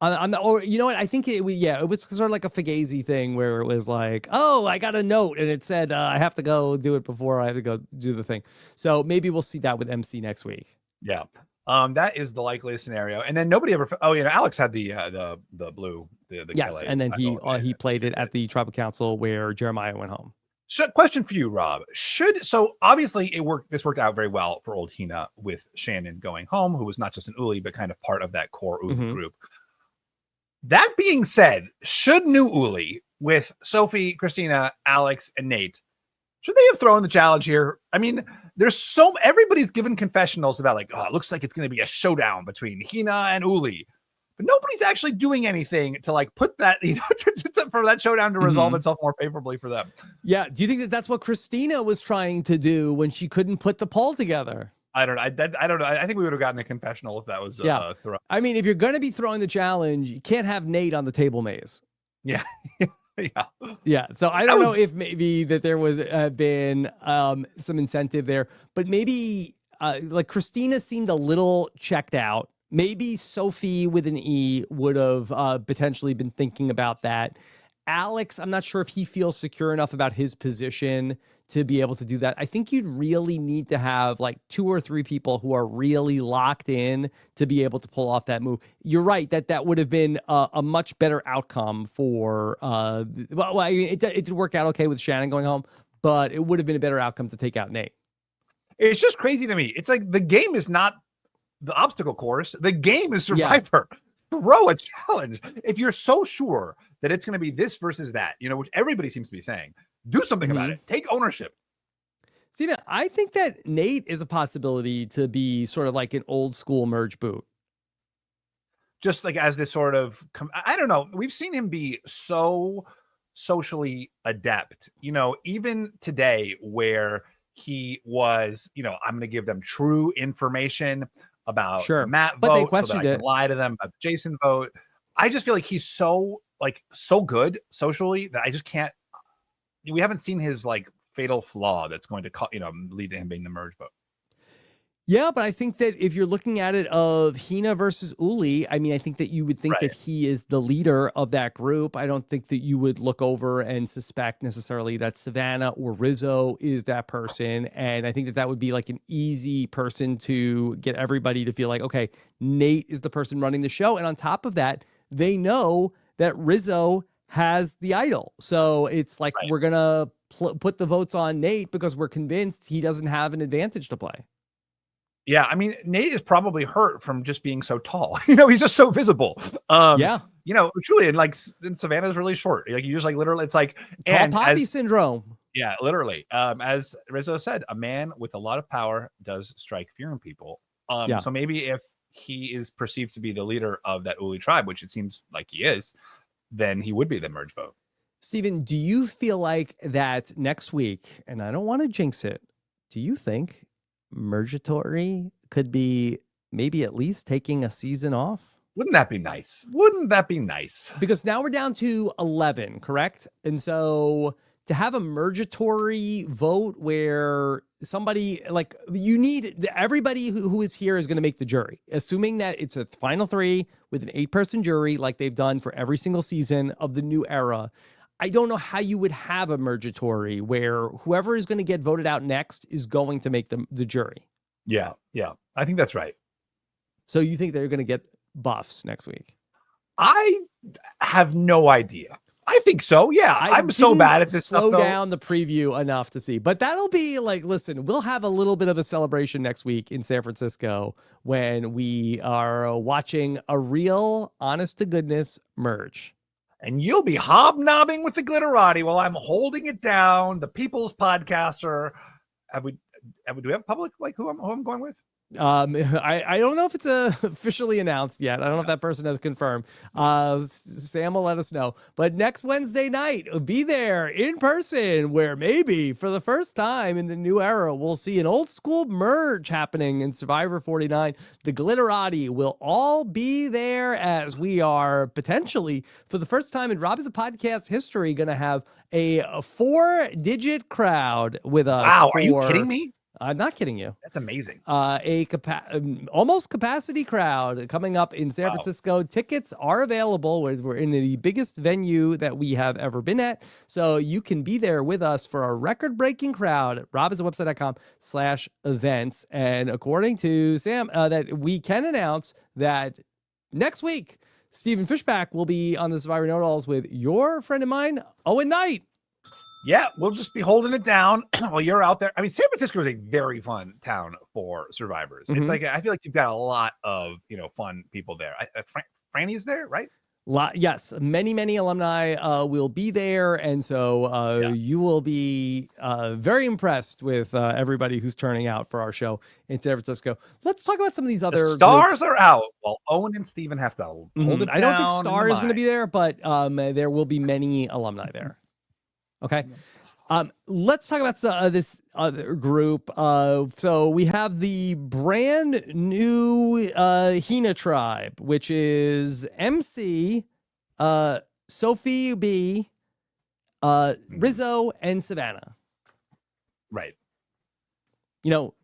I'm not, or you know what? I think it was sort of like a Fugazi thing where it was like, oh, I got a note and it said I have to go do it before I have to go do the thing. So maybe we'll see that with MC next week. Yeah. That is the likeliest scenario. And then nobody ever. Oh, you know, Alex had the blue. The yes, Kelly and then he played it at the Tribal Council where Jeremiah went home. Question for you, Rob. So obviously this worked out very well for old Hina with Shannon going home, who was not just an Uli, but kind of part of that core Uli group. That being said, should new Uli with Sophie, Christina, Alex, and Nate, should they have thrown the challenge here? I mean, everybody's given confessionals about like, oh, it looks like it's going to be a showdown between Hina and Uli, but nobody's actually doing anything to like put that, you know, for that showdown to resolve itself more favorably for them. Yeah. Do you think that that's what Christina was trying to do when she couldn't put the poll together? I don't know. I don't know. I think we would have gotten a confessional if that was thrown. I mean, if you're going to be throwing the challenge, you can't have Nate on the table maze. Yeah. Yeah. So I don't know if maybe that there was been some incentive there, but maybe like Christina seemed a little checked out. Maybe Sophie with an E would have potentially been thinking about that. Alex, I'm not sure if he feels secure enough about his position to be able to do that. I think you'd really need to have like 2 or 3 people who are really locked in to be able to pull off that move. You're right that would have been a much better outcome for, it did work out okay with Shannon going home, but it would have been a better outcome to take out Nate. It's just crazy to me. It's like the game is not the obstacle course. The game is Survivor. Throw a challenge. If you're so sure that it's going to be this versus that, you know, which everybody seems to be saying, do something about it. Take ownership. Steven, I think that Nate is a possibility to be sort of like an old school merge boot. Just like as this sort of, I don't know. We've seen him be so socially adept, you know, even today where he was, you know, I'm going to give them true information about Matt but vote they questioned so that I can lie to them about the Jason vote. I just feel like he's so good socially that I just can't. We haven't seen his like fatal flaw that's going to lead to him being the merge vote. Yeah, but I think that if you're looking at it of Hina versus Uli, I mean, I think that you would think that he is the leader of that group. I don't think that you would look over and suspect necessarily that Savannah or Rizzo is that person. And I think that would be like an easy person to get everybody to feel like, okay, Nate is the person running the show. And on top of that, they know that Rizzo has the idol. So it's like we're going to put the votes on Nate because we're convinced he doesn't have an advantage to play. Yeah, I mean, Nate is probably hurt from just being so tall. You know, he's just so visible. You know, truly, and Savannah's really short. Like you just like literally, it's like tall poppy syndrome. Yeah, literally. As Rizzo said, a man with a lot of power does strike fear in people. So maybe if he is perceived to be the leader of that Uli tribe, which it seems like he is, then he would be the merge vote. Steven, do you feel like that next week, and I don't want to jinx it, do you think Mergatory could be maybe at least taking a season off? Wouldn't that be nice? Wouldn't that be nice? Because now we're down to 11, correct? And so to have a mergatory vote where somebody like everybody who is here is going to make the jury, assuming that it's a final 3 with an 8-person jury like they've done for every single season of the new era. I don't know how you would have a mergatory where whoever is going to get voted out next is going to make the jury. Yeah. I think that's right. So you think they're going to get buffs next week? I have no idea. I think so. Yeah. I'm so bad at this stuff. Slow down the preview enough to see, but that'll be like, listen, we'll have a little bit of a celebration next week in San Francisco when we are watching a real honest to goodness merge. And you'll be hobnobbing with the glitterati while I'm holding it down. The People's Podcaster. Do we have public, like who I'm going with? I don't know if it's officially announced yet. I don't know if that person has confirmed. Sam will let us know. But next Wednesday night, be there in person where maybe for the first time in the new era, we'll see an old school merge happening in Survivor 49. The Glitterati will all be there as we are potentially, for the first time in Rob is a Podcast history, going to have a 4-digit crowd with us. Wow, are you kidding me? I'm not kidding you. That's amazing. Almost capacity crowd coming up in San Francisco. Tickets are available. We're in the biggest venue that we have ever been at. So you can be there with us for a record-breaking crowd at robisawebsite.com/events. And according to Sam, that we can announce that next week, Stephen Fishbach will be on the Survivor Know-It-Alls with your friend of mine, Owen Knight. Yeah, we'll just be holding it down while you're out there. I mean, San Francisco is a very fun town for survivors. Mm-hmm. It's like, I feel like you've got a lot of, fun people there. Franny's there, right? Yes, many alumni will be there. And so you will be very impressed with everybody who's turning out for our show in San Francisco. Let's talk about some of these other stars groups. are out while Owen and Stephen have to hold it down. I don't think Star is going to be there, but there will be many alumni there. Okay. Let's talk about this other group. So we have the brand new Hina tribe, which is MC, Sophie B, Rizzo, and Savannah. Right.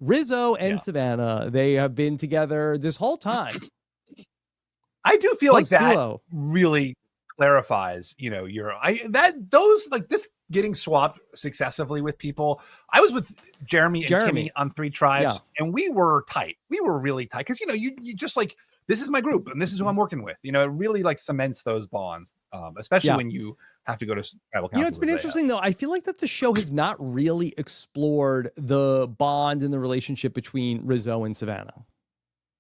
Rizzo and Savannah, they have been together this whole time. I do feel like that duo really clarifies, this getting swapped successively with people. I was with Jeremy and Kimmy on 3 Tribes, and we were tight. We were really tight because you just like, this is my group and this is who I'm working with. It really like cements those bonds, especially when you have to go to tribal council. It's been interesting though. I feel like that the show has not really explored the bond and the relationship between Rizzo and Savannah.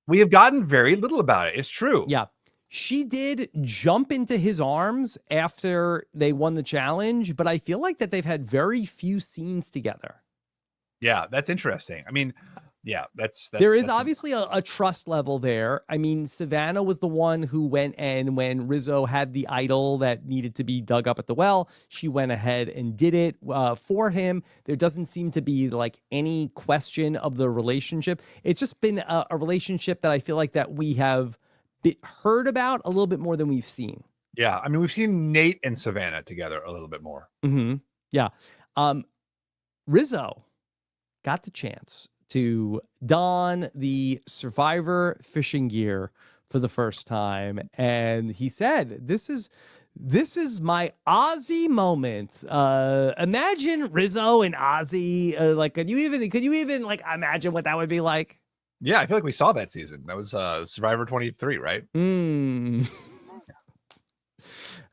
We have gotten very little about it. It's true. Yeah. She did jump into his arms after they won the challenge, but I feel like that they've had very few scenes together. Yeah, that's interesting. I mean, yeah, there is obviously a trust level there. I mean, Savannah was the one who went and when Rizzo had the idol that needed to be dug up at the well, she went ahead and did it for him. There doesn't seem to be like any question of the relationship. It's just been a relationship that I feel like that we have heard about a little bit more than we've seen. Yeah, I mean, we've seen Nate and Savannah together a little bit more. Mm-hmm. Yeah. Rizzo got the chance to don the Survivor fishing gear for the first time, and he said, "This is my Ozzy moment." Imagine Rizzo and Ozzy. Could you even like imagine what that would be like? Yeah, I feel like we saw that season. That was Survivor 23, right?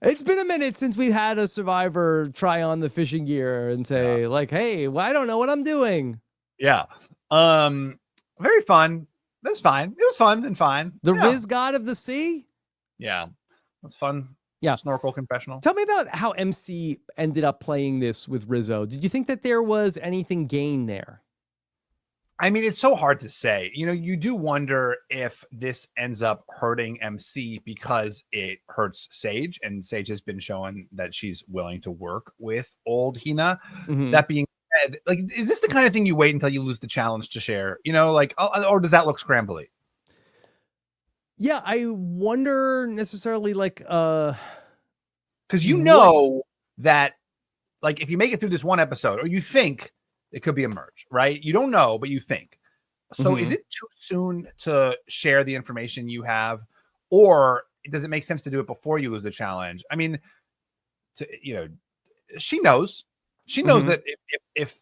It's been a minute since we've had a Survivor try on the fishing gear and say, hey, well, I don't know what I'm doing. Yeah. Very fun. That's fine. It was fun and fine. The Riz God of the Sea? Yeah. That's fun. Yeah. Snorkel confessional. Tell me about how MC ended up playing this with Rizzo. Did you think that there was anything gained there? I mean, it's so hard to say. You do wonder if this ends up hurting MC because it hurts Sage, and Sage has been showing that she's willing to work with old Hina. Mm-hmm. That being said, like, is this the kind of thing you wait until you lose the challenge to share? Or does that look scrambly? Yeah, I wonder necessarily like because you know that like if you make it through this one episode, or you think it could be a merge, right? You don't know, but you think. So is it too soon to share the information you have, or does it make sense to do it before you lose the challenge? I mean, she knows that if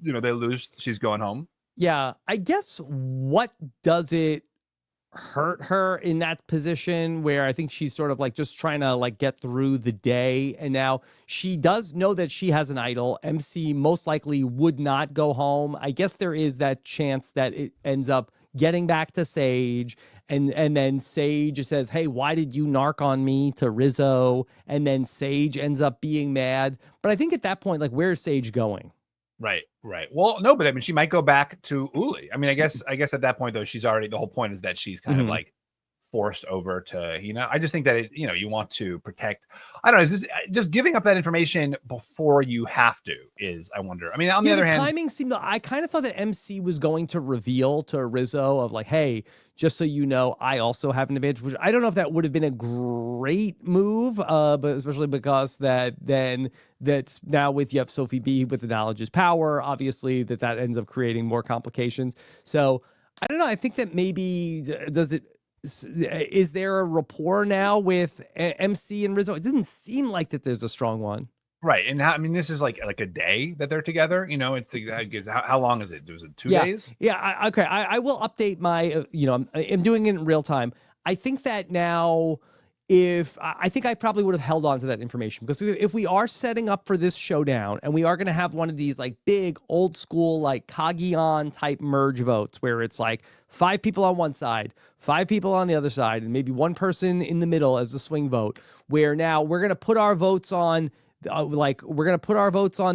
they lose, she's going home. Yeah, I guess what does it hurt her in that position where I think she's sort of like just trying to like get through the day, and now she does know that she has an idol. MC most likely would not go home. I guess there is that chance that it ends up getting back to Sage, and then Sage says, hey, why did you narc on me to Rizzo? And then Sage ends up being mad. But I think at that point, like, where's Sage going? Right. Well, no, but I mean, she might go back to Uli. I mean, I guess at that point, though, she's already, the whole point is that she's kind of like forced over to, I just think that, you want to protect, I don't know, is this just giving up that information before you have to is, I wonder. I mean, on the other hand, timing seemed, I kind of thought that MC was going to reveal to Rizzo of like, hey, just so you know, I also have an advantage, which I don't know if that would have been a great move, but especially because that's now with you have Sophie B with the knowledge is power, obviously that ends up creating more complications. So I don't know. I think that maybe is there a rapport now with MC and Rizzo? It didn't seem like that there's a strong one. Right. And I mean, this is like a day that they're together. It's how long is it? Was it 2 days? Yeah. I will update my, I'm doing it in real time. I think that now I think I probably would have held on to that information, because if we are setting up for this showdown and we are going to have one of these like big old school, like Kagion type merge votes where it's like 5 people on one side, 5 people on the other side, and maybe one person in the middle as a swing vote, where now we're going to put our votes on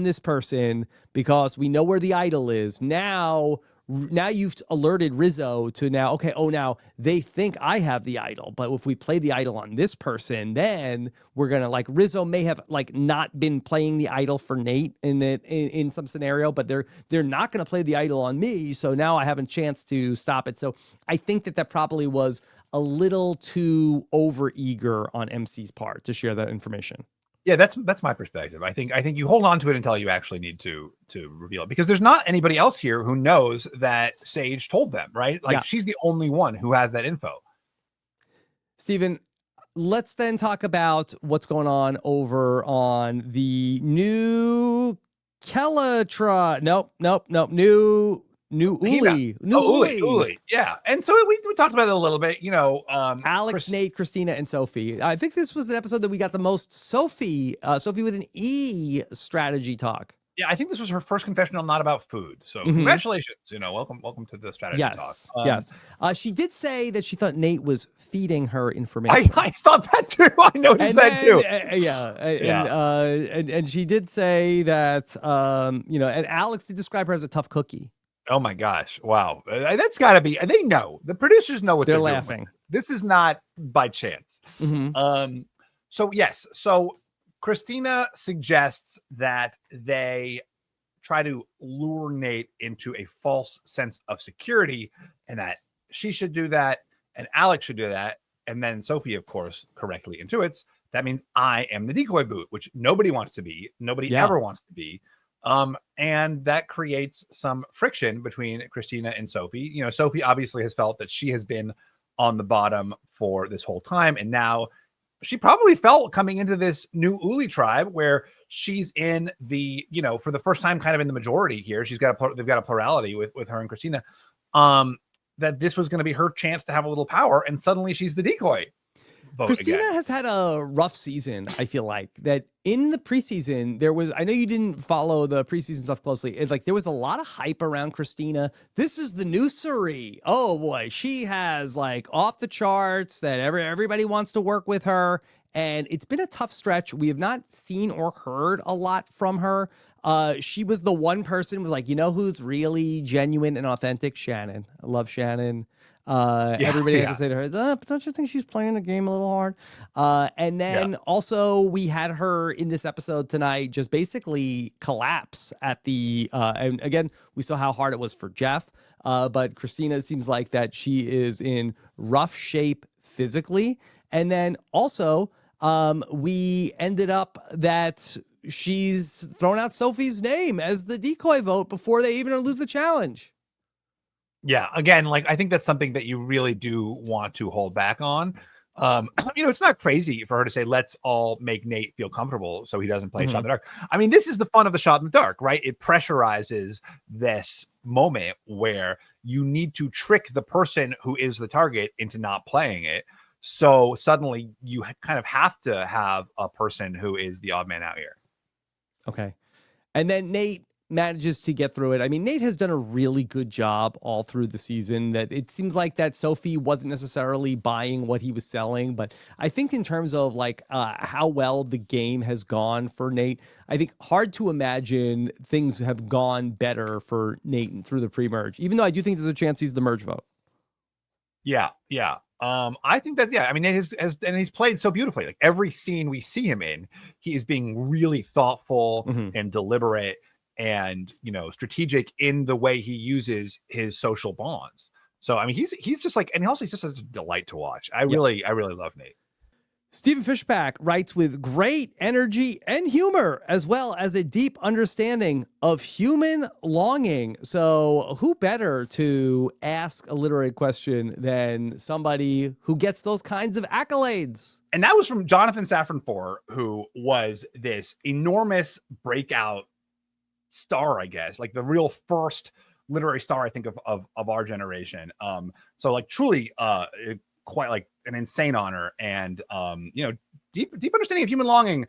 this person because we know where the idol is. Now you've alerted Rizzo to now they think I have the idol, but if we play the idol on this person, then we're going to like, Rizzo may have like not been playing the idol for Nate in some scenario, but they're not going to play the idol on me. So now I have a chance to stop it. So I think that probably was a little too overeager on MC's part to share that information. Yeah, that's my perspective. I think you hold on to it until you actually need to reveal it, because there's not anybody else here who knows that Sage told them, right? Like she's the only one who has that info. Stephen, let's then talk about what's going on over on the new Kelatra. Nope. New Uli. Uli. Yeah. And so we talked about it a little bit, Alex, Nate, Christina, and Sophie. I think this was an episode that we got the most Sophie with an E strategy talk. Yeah, I think this was her first confessional not about food. So congratulations. Welcome to the strategy talk. Yes. She did say that she thought Nate was feeding her information. I thought that too. I noticed that too. And she did say that and Alex did describe her as a tough cookie. Oh my gosh. Wow. That's gotta be, they know, the producers know what they're laughing. Doing. This is not by chance. So yes. So Christina suggests that they try to lure Nate into a false sense of security, and that she should do that and Alex should do that. And then Sophie, of course, correctly intuits that means I am the decoy boot, which nobody wants to be. Nobody ever wants to be. And that creates some friction between Christina and Sophie. Sophie obviously has felt that she has been on the bottom for this whole time. And now she probably felt coming into this new Uli tribe where she's in the, for the first time kind of in the majority here. They've got a plurality with her and Christina, that this was going to be her chance to have a little power. And suddenly she's the decoy. Christina has had a rough season. I feel like that in the preseason, I know you didn't follow the preseason stuff closely. It's like there was a lot of hype around Christina. This is the new Suri. Oh boy, she has like off the charts that everybody wants to work with her. And it's been a tough stretch. We have not seen or heard a lot from her. She was the one person who was like, who's really genuine and authentic? Shannon. I love Shannon. Everybody had to say to her, but don't you think she's playing the game a little hard? And then also we had her in this episode tonight just basically collapse at the, and again, we saw how hard it was for Jeff. but Christina seems like that she is in rough shape physically. And then also, we ended up that she's thrown out Sophie's name as the decoy vote before they even lose the challenge. Yeah, again, like I think that's something that you really do want to hold back on. It's not crazy for her to say, let's all make Nate feel comfortable so he doesn't play shot in the dark. I mean, this is the fun of the shot in the dark, right? It pressurizes this moment where you need to trick the person who is the target into not playing it. So suddenly you kind of have to have a person who is the odd man out here. Okay. And then Nate manages to get through it. I mean, Nate has done a really good job all through the season. That it seems like that Sophie wasn't necessarily buying what he was selling, but I think in terms of like how well the game has gone for Nate, I think hard to imagine things have gone better for Nate through the pre-merge, even though I do think there's a chance he's the merge vote. Yeah. I think that's, I mean, Nate and he's played so beautifully. Like every scene we see him in, he is being really thoughtful and deliberate and, strategic in the way he uses his social bonds. So, I mean, he's just like, and also he's just a delight to watch. I really love Nate. Stephen Fishbach writes with great energy and humor, as well as a deep understanding of human longing. So who better to ask a literary question than somebody who gets those kinds of accolades? And that was from Jonathan Safran Foer, who was this enormous breakout star, I guess, like the real first literary star, I think, of our generation. So like truly quite like an insane honor, and deep understanding of human longing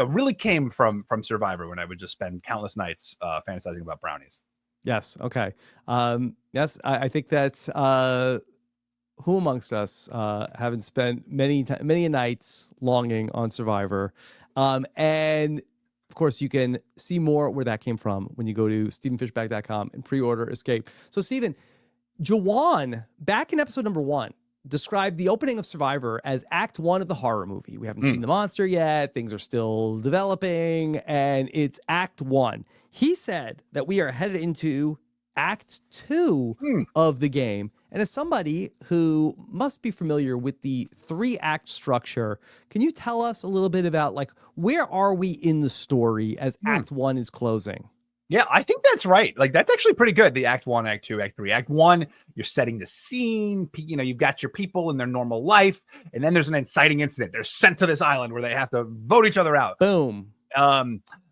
really came from Survivor, when I would just spend countless nights fantasizing about brownies. Yes. Okay. Yes, I think that's who amongst us haven't spent many nights longing on Survivor, and of course, you can see more where that came from when you go to StephenFishbach.com and pre-order Escape. So, Stephen, Jawan, back in episode number 1, described the opening of Survivor as Act 1 of the horror movie. We haven't seen the monster yet. Things are still developing, and it's Act 1. He said that we are headed into Act 2 of the game. And as somebody who must be familiar with the 3-act structure, can you tell us a little bit about, like, where are we in the story as Act 1 is closing? Yeah, I think that's right. Like, that's actually pretty good. The Act 1, Act 2, Act 3. Act 1, you're setting the scene. You've got your people in their normal life. And then there's an inciting incident. They're sent to this island where they have to vote each other out. Boom.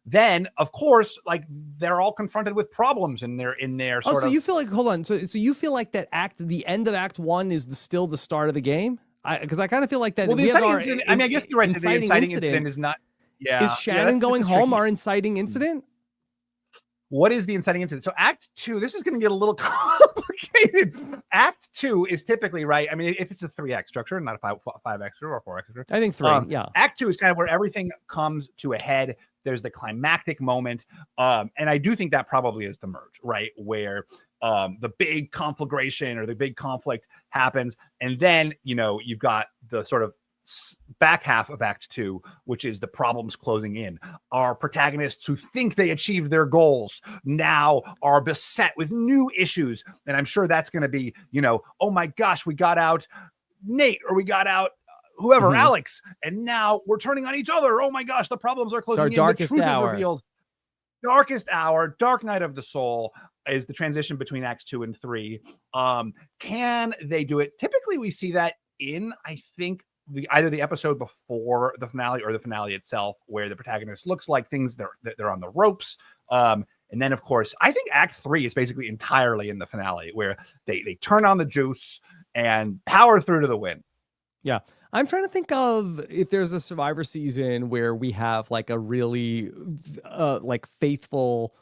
Then, of course, like, they're all confronted with problems, and they're in their sort of... you feel like, hold on. So you feel like that the end of Act 1 is still the start of the game? Because I kind of feel like that. Well, the inciting incident, I guess you're right. The inciting incident is not... Yeah. Is Shannon going home our inciting incident? What is the inciting incident? So Act 2, this is going to get a little complicated. Act 2 is typically, right, I mean, if it's a 3-act structure, not a 5-act or a 4-act structure. I think 3, yeah. Act 2 is kind of where everything comes to a head. There's the climactic moment. And I do think that probably is the merge, right? Where the big conflagration or the big conflict happens. And then, you've got the sort of back half of Act 2, which is the problems closing in. Our protagonists who think they achieved their goals now are beset with new issues. And I'm sure that's going to be, oh my gosh, we got out Nate, or we got out whoever, Alex, and now we're turning on each other. Oh my gosh, the problems are closing in. Darkest the truth hour. Is revealed. Darkest hour, Dark Night of the Soul is the transition between Acts 2 and 3. Can they do it? Typically, we see that in, I think, either the episode before the finale or the finale itself, where the protagonist looks like they're on the ropes. And then, of course, I think Act 3 is basically entirely in the finale, where they turn on the juice and power through to the win. Yeah. I'm trying to think of if there's a Survivor season where we have like a really like faithful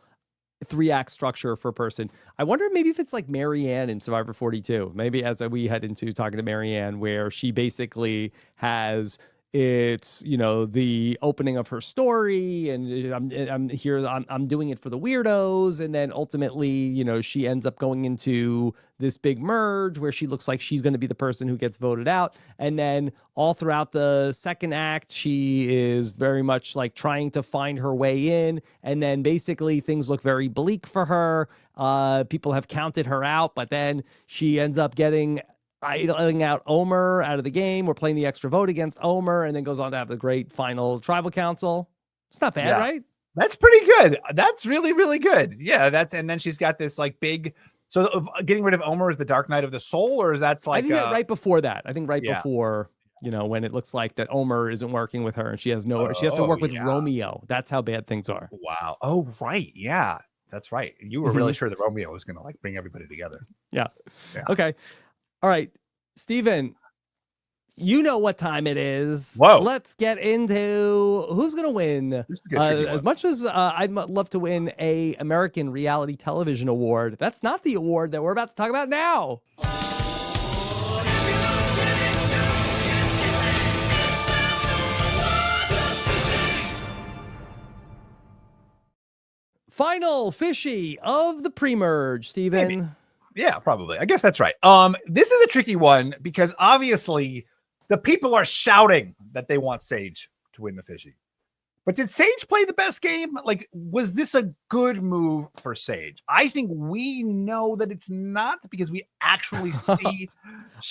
3-act structure for a person. I wonder maybe if it's like Marianne in Survivor 42, maybe as we head into talking to Marianne, where she basically has it's, the opening of her story, and I'm doing it for the weirdos. And then ultimately, she ends up going into this big merge where she looks like she's going to be the person who gets voted out. And then all throughout the second act, she is very much like trying to find her way in. And then basically things look very bleak for her. People have counted her out, but then she ends up idling out Omer out of the game. We're playing the extra vote against Omer, and then goes on to have the great final tribal council. It's not bad, right? That's pretty good. That's really, really good. Yeah, and then she's got this like big. So getting rid of Omer is the Dark Night of the Soul, or is that's like I think right before that. I think before, when it looks like that Omer isn't working with her and she has to work with Romeo. That's how bad things are. Wow. Oh, right. Yeah, that's right. You were really sure that Romeo was going to like bring everybody together. Yeah. Okay. All right, Stephen, you know what time it is. Whoa. Let's get into who's going to win. This is a good as much as I'd love to win a American Reality Television Award, that's not the award that we're about to talk about now. Final fishy of the pre-merge, Stephen. Maybe. Yeah, probably. I guess that's right. This is a tricky one because obviously the people are shouting that they want Sage to win the fishy. But did Sage play the best game? Like, was this a good move for Sage? I think we know that it's not because we actually see.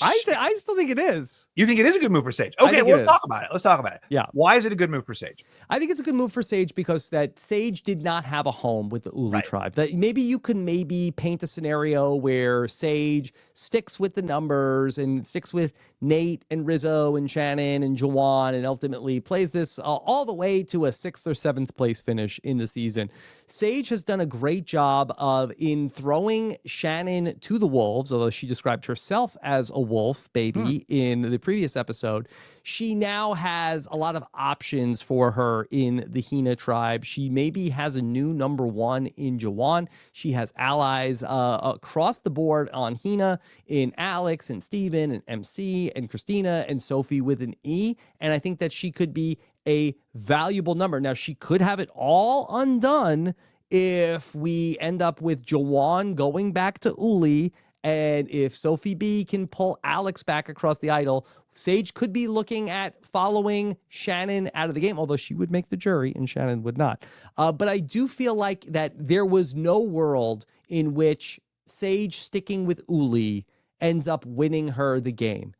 I still think it is. You think it is a good move for Sage? Okay, well, let's talk about it. Yeah. Why is it a good move for Sage? I think it's a good move for Sage because that Sage did not have a home with the Uli tribe. That maybe you can paint a scenario where Sage sticks with the numbers and sticks with Nate and Rizzo and Shannon and Jawan and ultimately plays this all the way to a 6th or 7th place finish in the season. Sage has done a great job in throwing Shannon to the wolves, although she described herself as a wolf baby in the previous episode. She now has a lot of options for her in the Hina tribe. She maybe has a new number 1 in Jawan. She has allies across the board on Hina in Alex and Steven and MC and Christina and Sophie with an E. And I think that she could be a valuable number. Now, she could have it all undone if we end up with Jawan going back to Uli, and if Sophie B can pull Alex back across the idol. Sage could be looking at following Shannon out of the game, although she would make the jury and Shannon would not. But I do feel like that there was no world in which Sage sticking with Uli ends up winning her the game.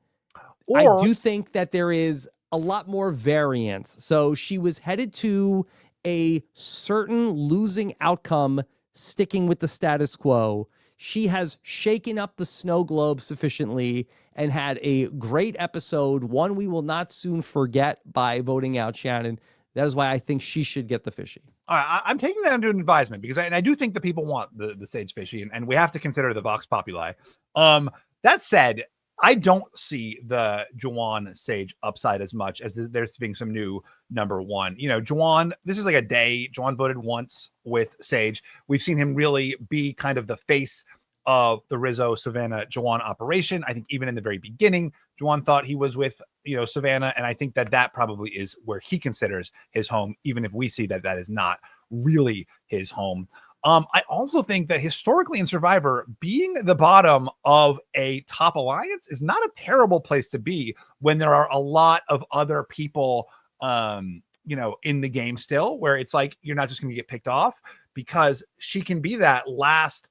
I do think that there is a lot more variance. So she was headed to a certain losing outcome sticking with the status quo. She has shaken up the snow globe sufficiently and had a great episode, one we will not soon forget, by voting out Shannon. That is why I think she should get the fishy. All right, I'm taking that under advisement because I do think that people want the Sage fishy, and we have to consider the Vox Populi. That said, I don't see the Jawan Sage upside as much as there's being some new number 1. Jawan, this is like a day. Jawan voted once with Sage. We've seen him really be kind of the face of the Rizzo Savannah Jawan operation. I think even in the very beginning, Jawan thought he was with Savannah, and I think that probably is where he considers his home, even if we see that is not really his home. I also think that historically in Survivor, being the bottom of a top alliance is not a terrible place to be when there are a lot of other people, in the game still, where it's like you're not just going to get picked off, because she can be that last,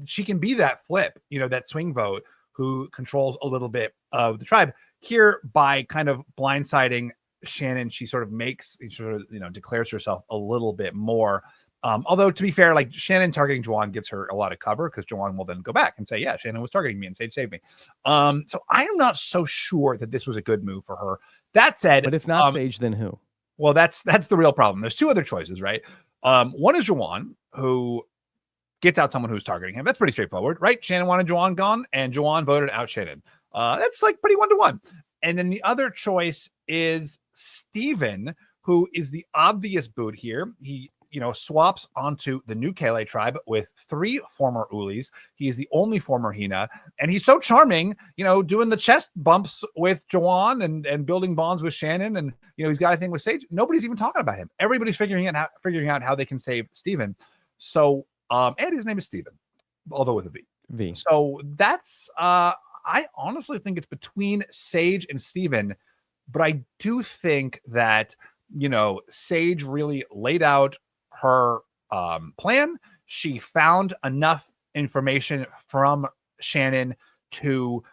she can be that flip, that swing vote who controls a little bit of the tribe. Here, by kind of blindsiding Shannon, she sort of declares herself a little bit more. Although, to be fair, like Shannon targeting Jawan gives her a lot of cover because Jawan will then go back and say, yeah, Shannon was targeting me and Sage saved me. So I am not so sure that this was a good move for her. That said, but if not Sage, then who? Well, that's the real problem. There's 2 other choices, right? One is Jawan, who gets out someone who's targeting him. That's pretty straightforward, right? Shannon wanted Jawan gone, and Jawan voted out Shannon. That's like pretty 1-to-1. And then the other choice is Steven, who is the obvious boot here. He swaps onto the new Kale tribe with 3 former Ulis. He is the only former Hina, and he's so charming, doing the chest bumps with Jawan and building bonds with Shannon, and he's got a thing with Sage. Nobody's even talking about him. Everybody's figuring out how they can save Steven. So, and his name is Steven, although with a V. So that's I honestly think it's between Sage and Steven, but I do think that Sage really laid out her plan. she found enough information from Shannon to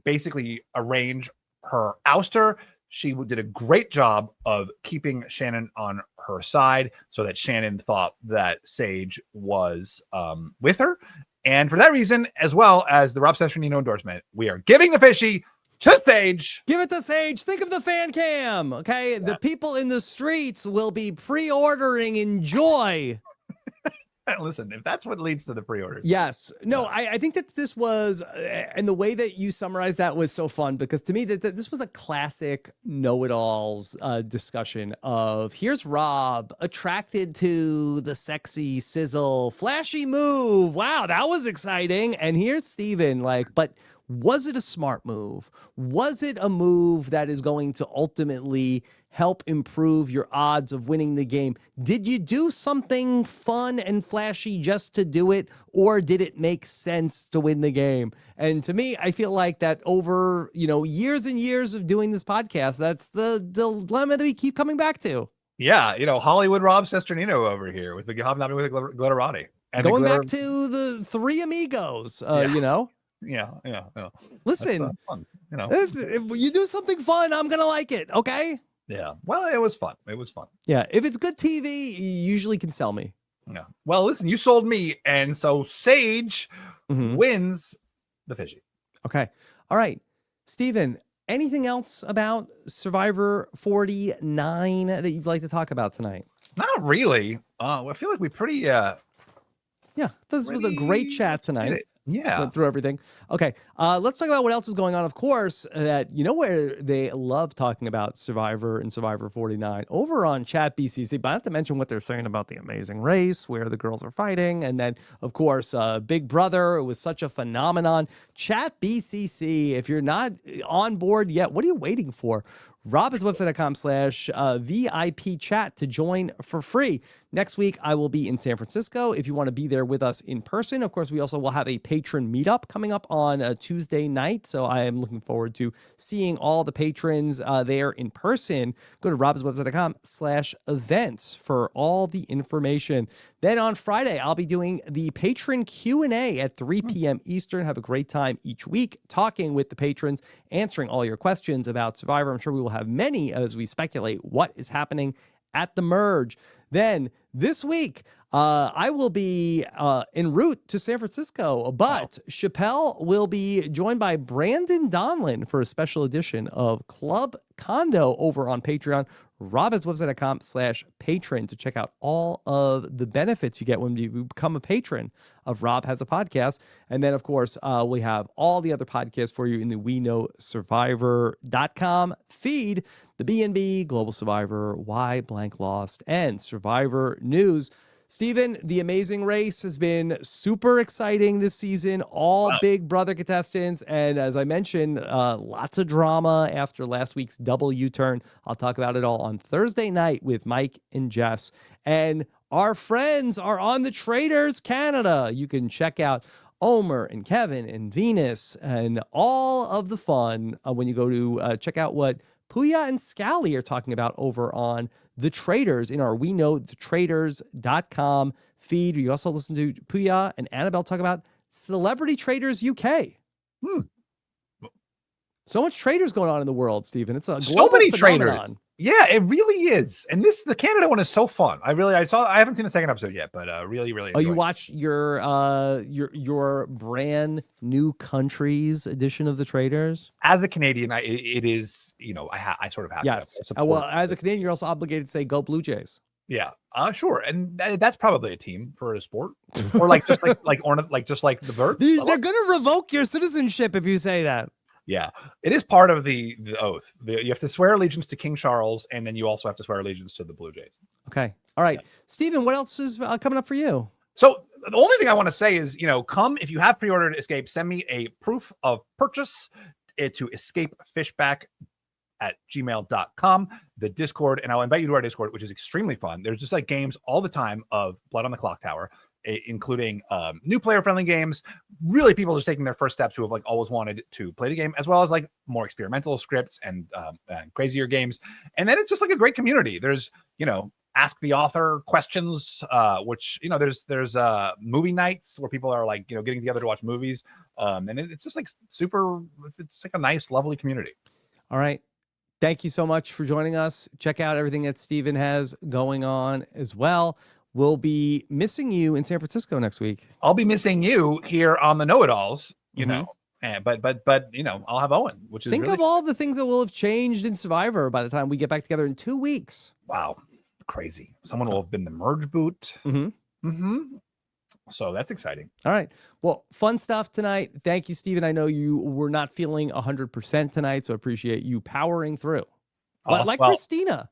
basically arrange her ouster. She did a great job of keeping Shannon on her side so that Shannon thought that Sage was with her. And for that reason, as well as the Rob Cesternino endorsement, we are giving the fishy to Sage. Give it to Sage. Think of the fan cam. Okay. The people in the streets will be pre-ordering Enjoy. Listen, if that's what leads to the pre-order. Yes. No, I think that this was, and the way that you summarized that was so fun, because to me that this was a classic know-it-alls discussion of here's Rob attracted to the sexy sizzle, flashy move. Wow, that was exciting. And here's Stephen but was it a smart move? Was it a move that is going to ultimately help improve your odds of winning the game? Did you do something fun and flashy just to do it, or did it make sense to win the game? And to me, I feel like that over, years and years of doing this podcast, that's the dilemma that we keep coming back to. Yeah, Hollywood Rob Cesternino over here with the hobnobbing with the glitterati. And going back to the Three Amigos, Yeah. Listen, fun, if you do something fun, I'm going to like it. Okay. Yeah. Well, it was fun. Yeah. If it's good TV, you usually can sell me. Yeah. Well, listen, you sold me. And so Sage wins the fishy. Okay. All right. Stephen, anything else about Survivor 49 that you'd like to talk about tonight? Not really. I feel like we pretty, yeah, this was a great chat tonight. Yeah. Went through everything. Okay. Let's talk about what else is going on. Of course, that where they love talking about Survivor and Survivor 49 over on Chat BCC, but not to mention what they're saying about the Amazing Race, where the girls are fighting. And then, of course, Big Brother. It was such a phenomenon. Chat BCC. If you're not on board yet, what are you waiting for? robhasawebsite.com/VIP chat to join for free. Next week, I will be in San Francisco. If you want to be there with us in person, of course, we also will have a patron meetup coming up on a Tuesday night. So I am looking forward to seeing all the patrons there in person. Go to robhasawebsite.com/events for all the information. Then on Friday, I'll be doing the patron Q&A at 3 p.m. Eastern. Have a great time each week talking with the patrons, answering all your questions about Survivor. I'm sure we will have many as we speculate what is happening at the merge. Then this week, I will be en route to San Francisco, but Chappelle will be joined by Brandon Donlin for a special edition of Club Condo over on Patreon. robhasawebsite.com/patron to check out all of the benefits you get when you become a patron of Rob Has a Podcast. And then, of course, we have all the other podcasts for you in the WeKnowSurvivor.com feed, the B&B, Global Survivor, Why Blank Lost, and Survivor News. Stephen, the Amazing Race has been super exciting this season. All Big Brother contestants. And as I mentioned, lots of drama after last week's double U-turn. I'll talk about it all on Thursday night with Mike and Jess. And our friends are on the Traders Canada. You can check out Omer and Kevin and Venus and all of the fun when you go to check out what Puya and Scally are talking about over on The Traders in our WeKnowTheTraders.com feed. You also listen to Puya and Annabelle talk about Celebrity Traders UK. So much traders going on in the world, Stephen. It's a global many phenomenon. traders. Yeah, it really is. And the Canada one is so fun. I haven't seen the second episode yet, but really you watch your brand new countries edition of The Traders? As a Canadian, it is, I sort of have to support. Well, as a Canadian, you're also obligated to say go Blue Jays. Yeah, sure, and that's probably a team for a sport, or just like the birds. They're gonna revoke your citizenship if you say that. Yeah, it is part of the oath. You have to swear allegiance to King Charles, and then you also have to swear allegiance to the Blue Jays. Okay, all right, yeah. Stephen, what else is coming up for you? So the only thing I want to say is, come if you have pre-ordered Escape, send me a proof of purchase to escapefishback@gmail.com, the Discord, and I'll invite you to our Discord, which is extremely fun. There's just like games all the time of Blood on the Clock Tower, including new player-friendly games, really people just taking their first steps who have always wanted to play the game, as well as more experimental scripts and crazier games. And then it's just a great community. There's ask the author questions, which, you know, there's movie nights where people are like, you know, getting together to watch movies. And it's just like super, it's like a nice, lovely community. All right. Thank you so much for joining us. Check out everything that Stephen has going on as well. We'll be missing you in San Francisco next week. I'll be missing you here on the Know-It-Alls, you know. But you know, I'll have Owen, which is Think really of all the things that will have changed in Survivor by the time we get back together in 2 weeks. wow, crazy. Someone will have been the merge boot. So that's exciting. All right. Well, fun stuff tonight. Thank you, Stephen. I know you were not feeling 100% tonight, so I appreciate you powering through. Awesome. Like Well, Christina.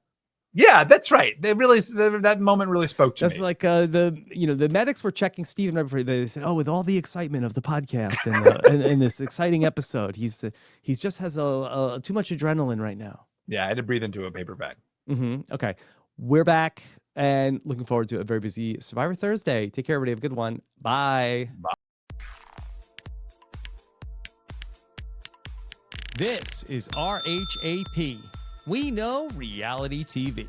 yeah, that's right. That moment really spoke to That's me. like the medics were checking Stephen right before they said, oh, with all the excitement of the podcast and this exciting episode, he's just has a too much adrenaline right now. Yeah, I had to breathe into a paper bag. Okay. We're back and looking forward to a very busy Survivor Thursday. Take care, everybody. Have a good one. Bye. This is RHAP. We know reality TV.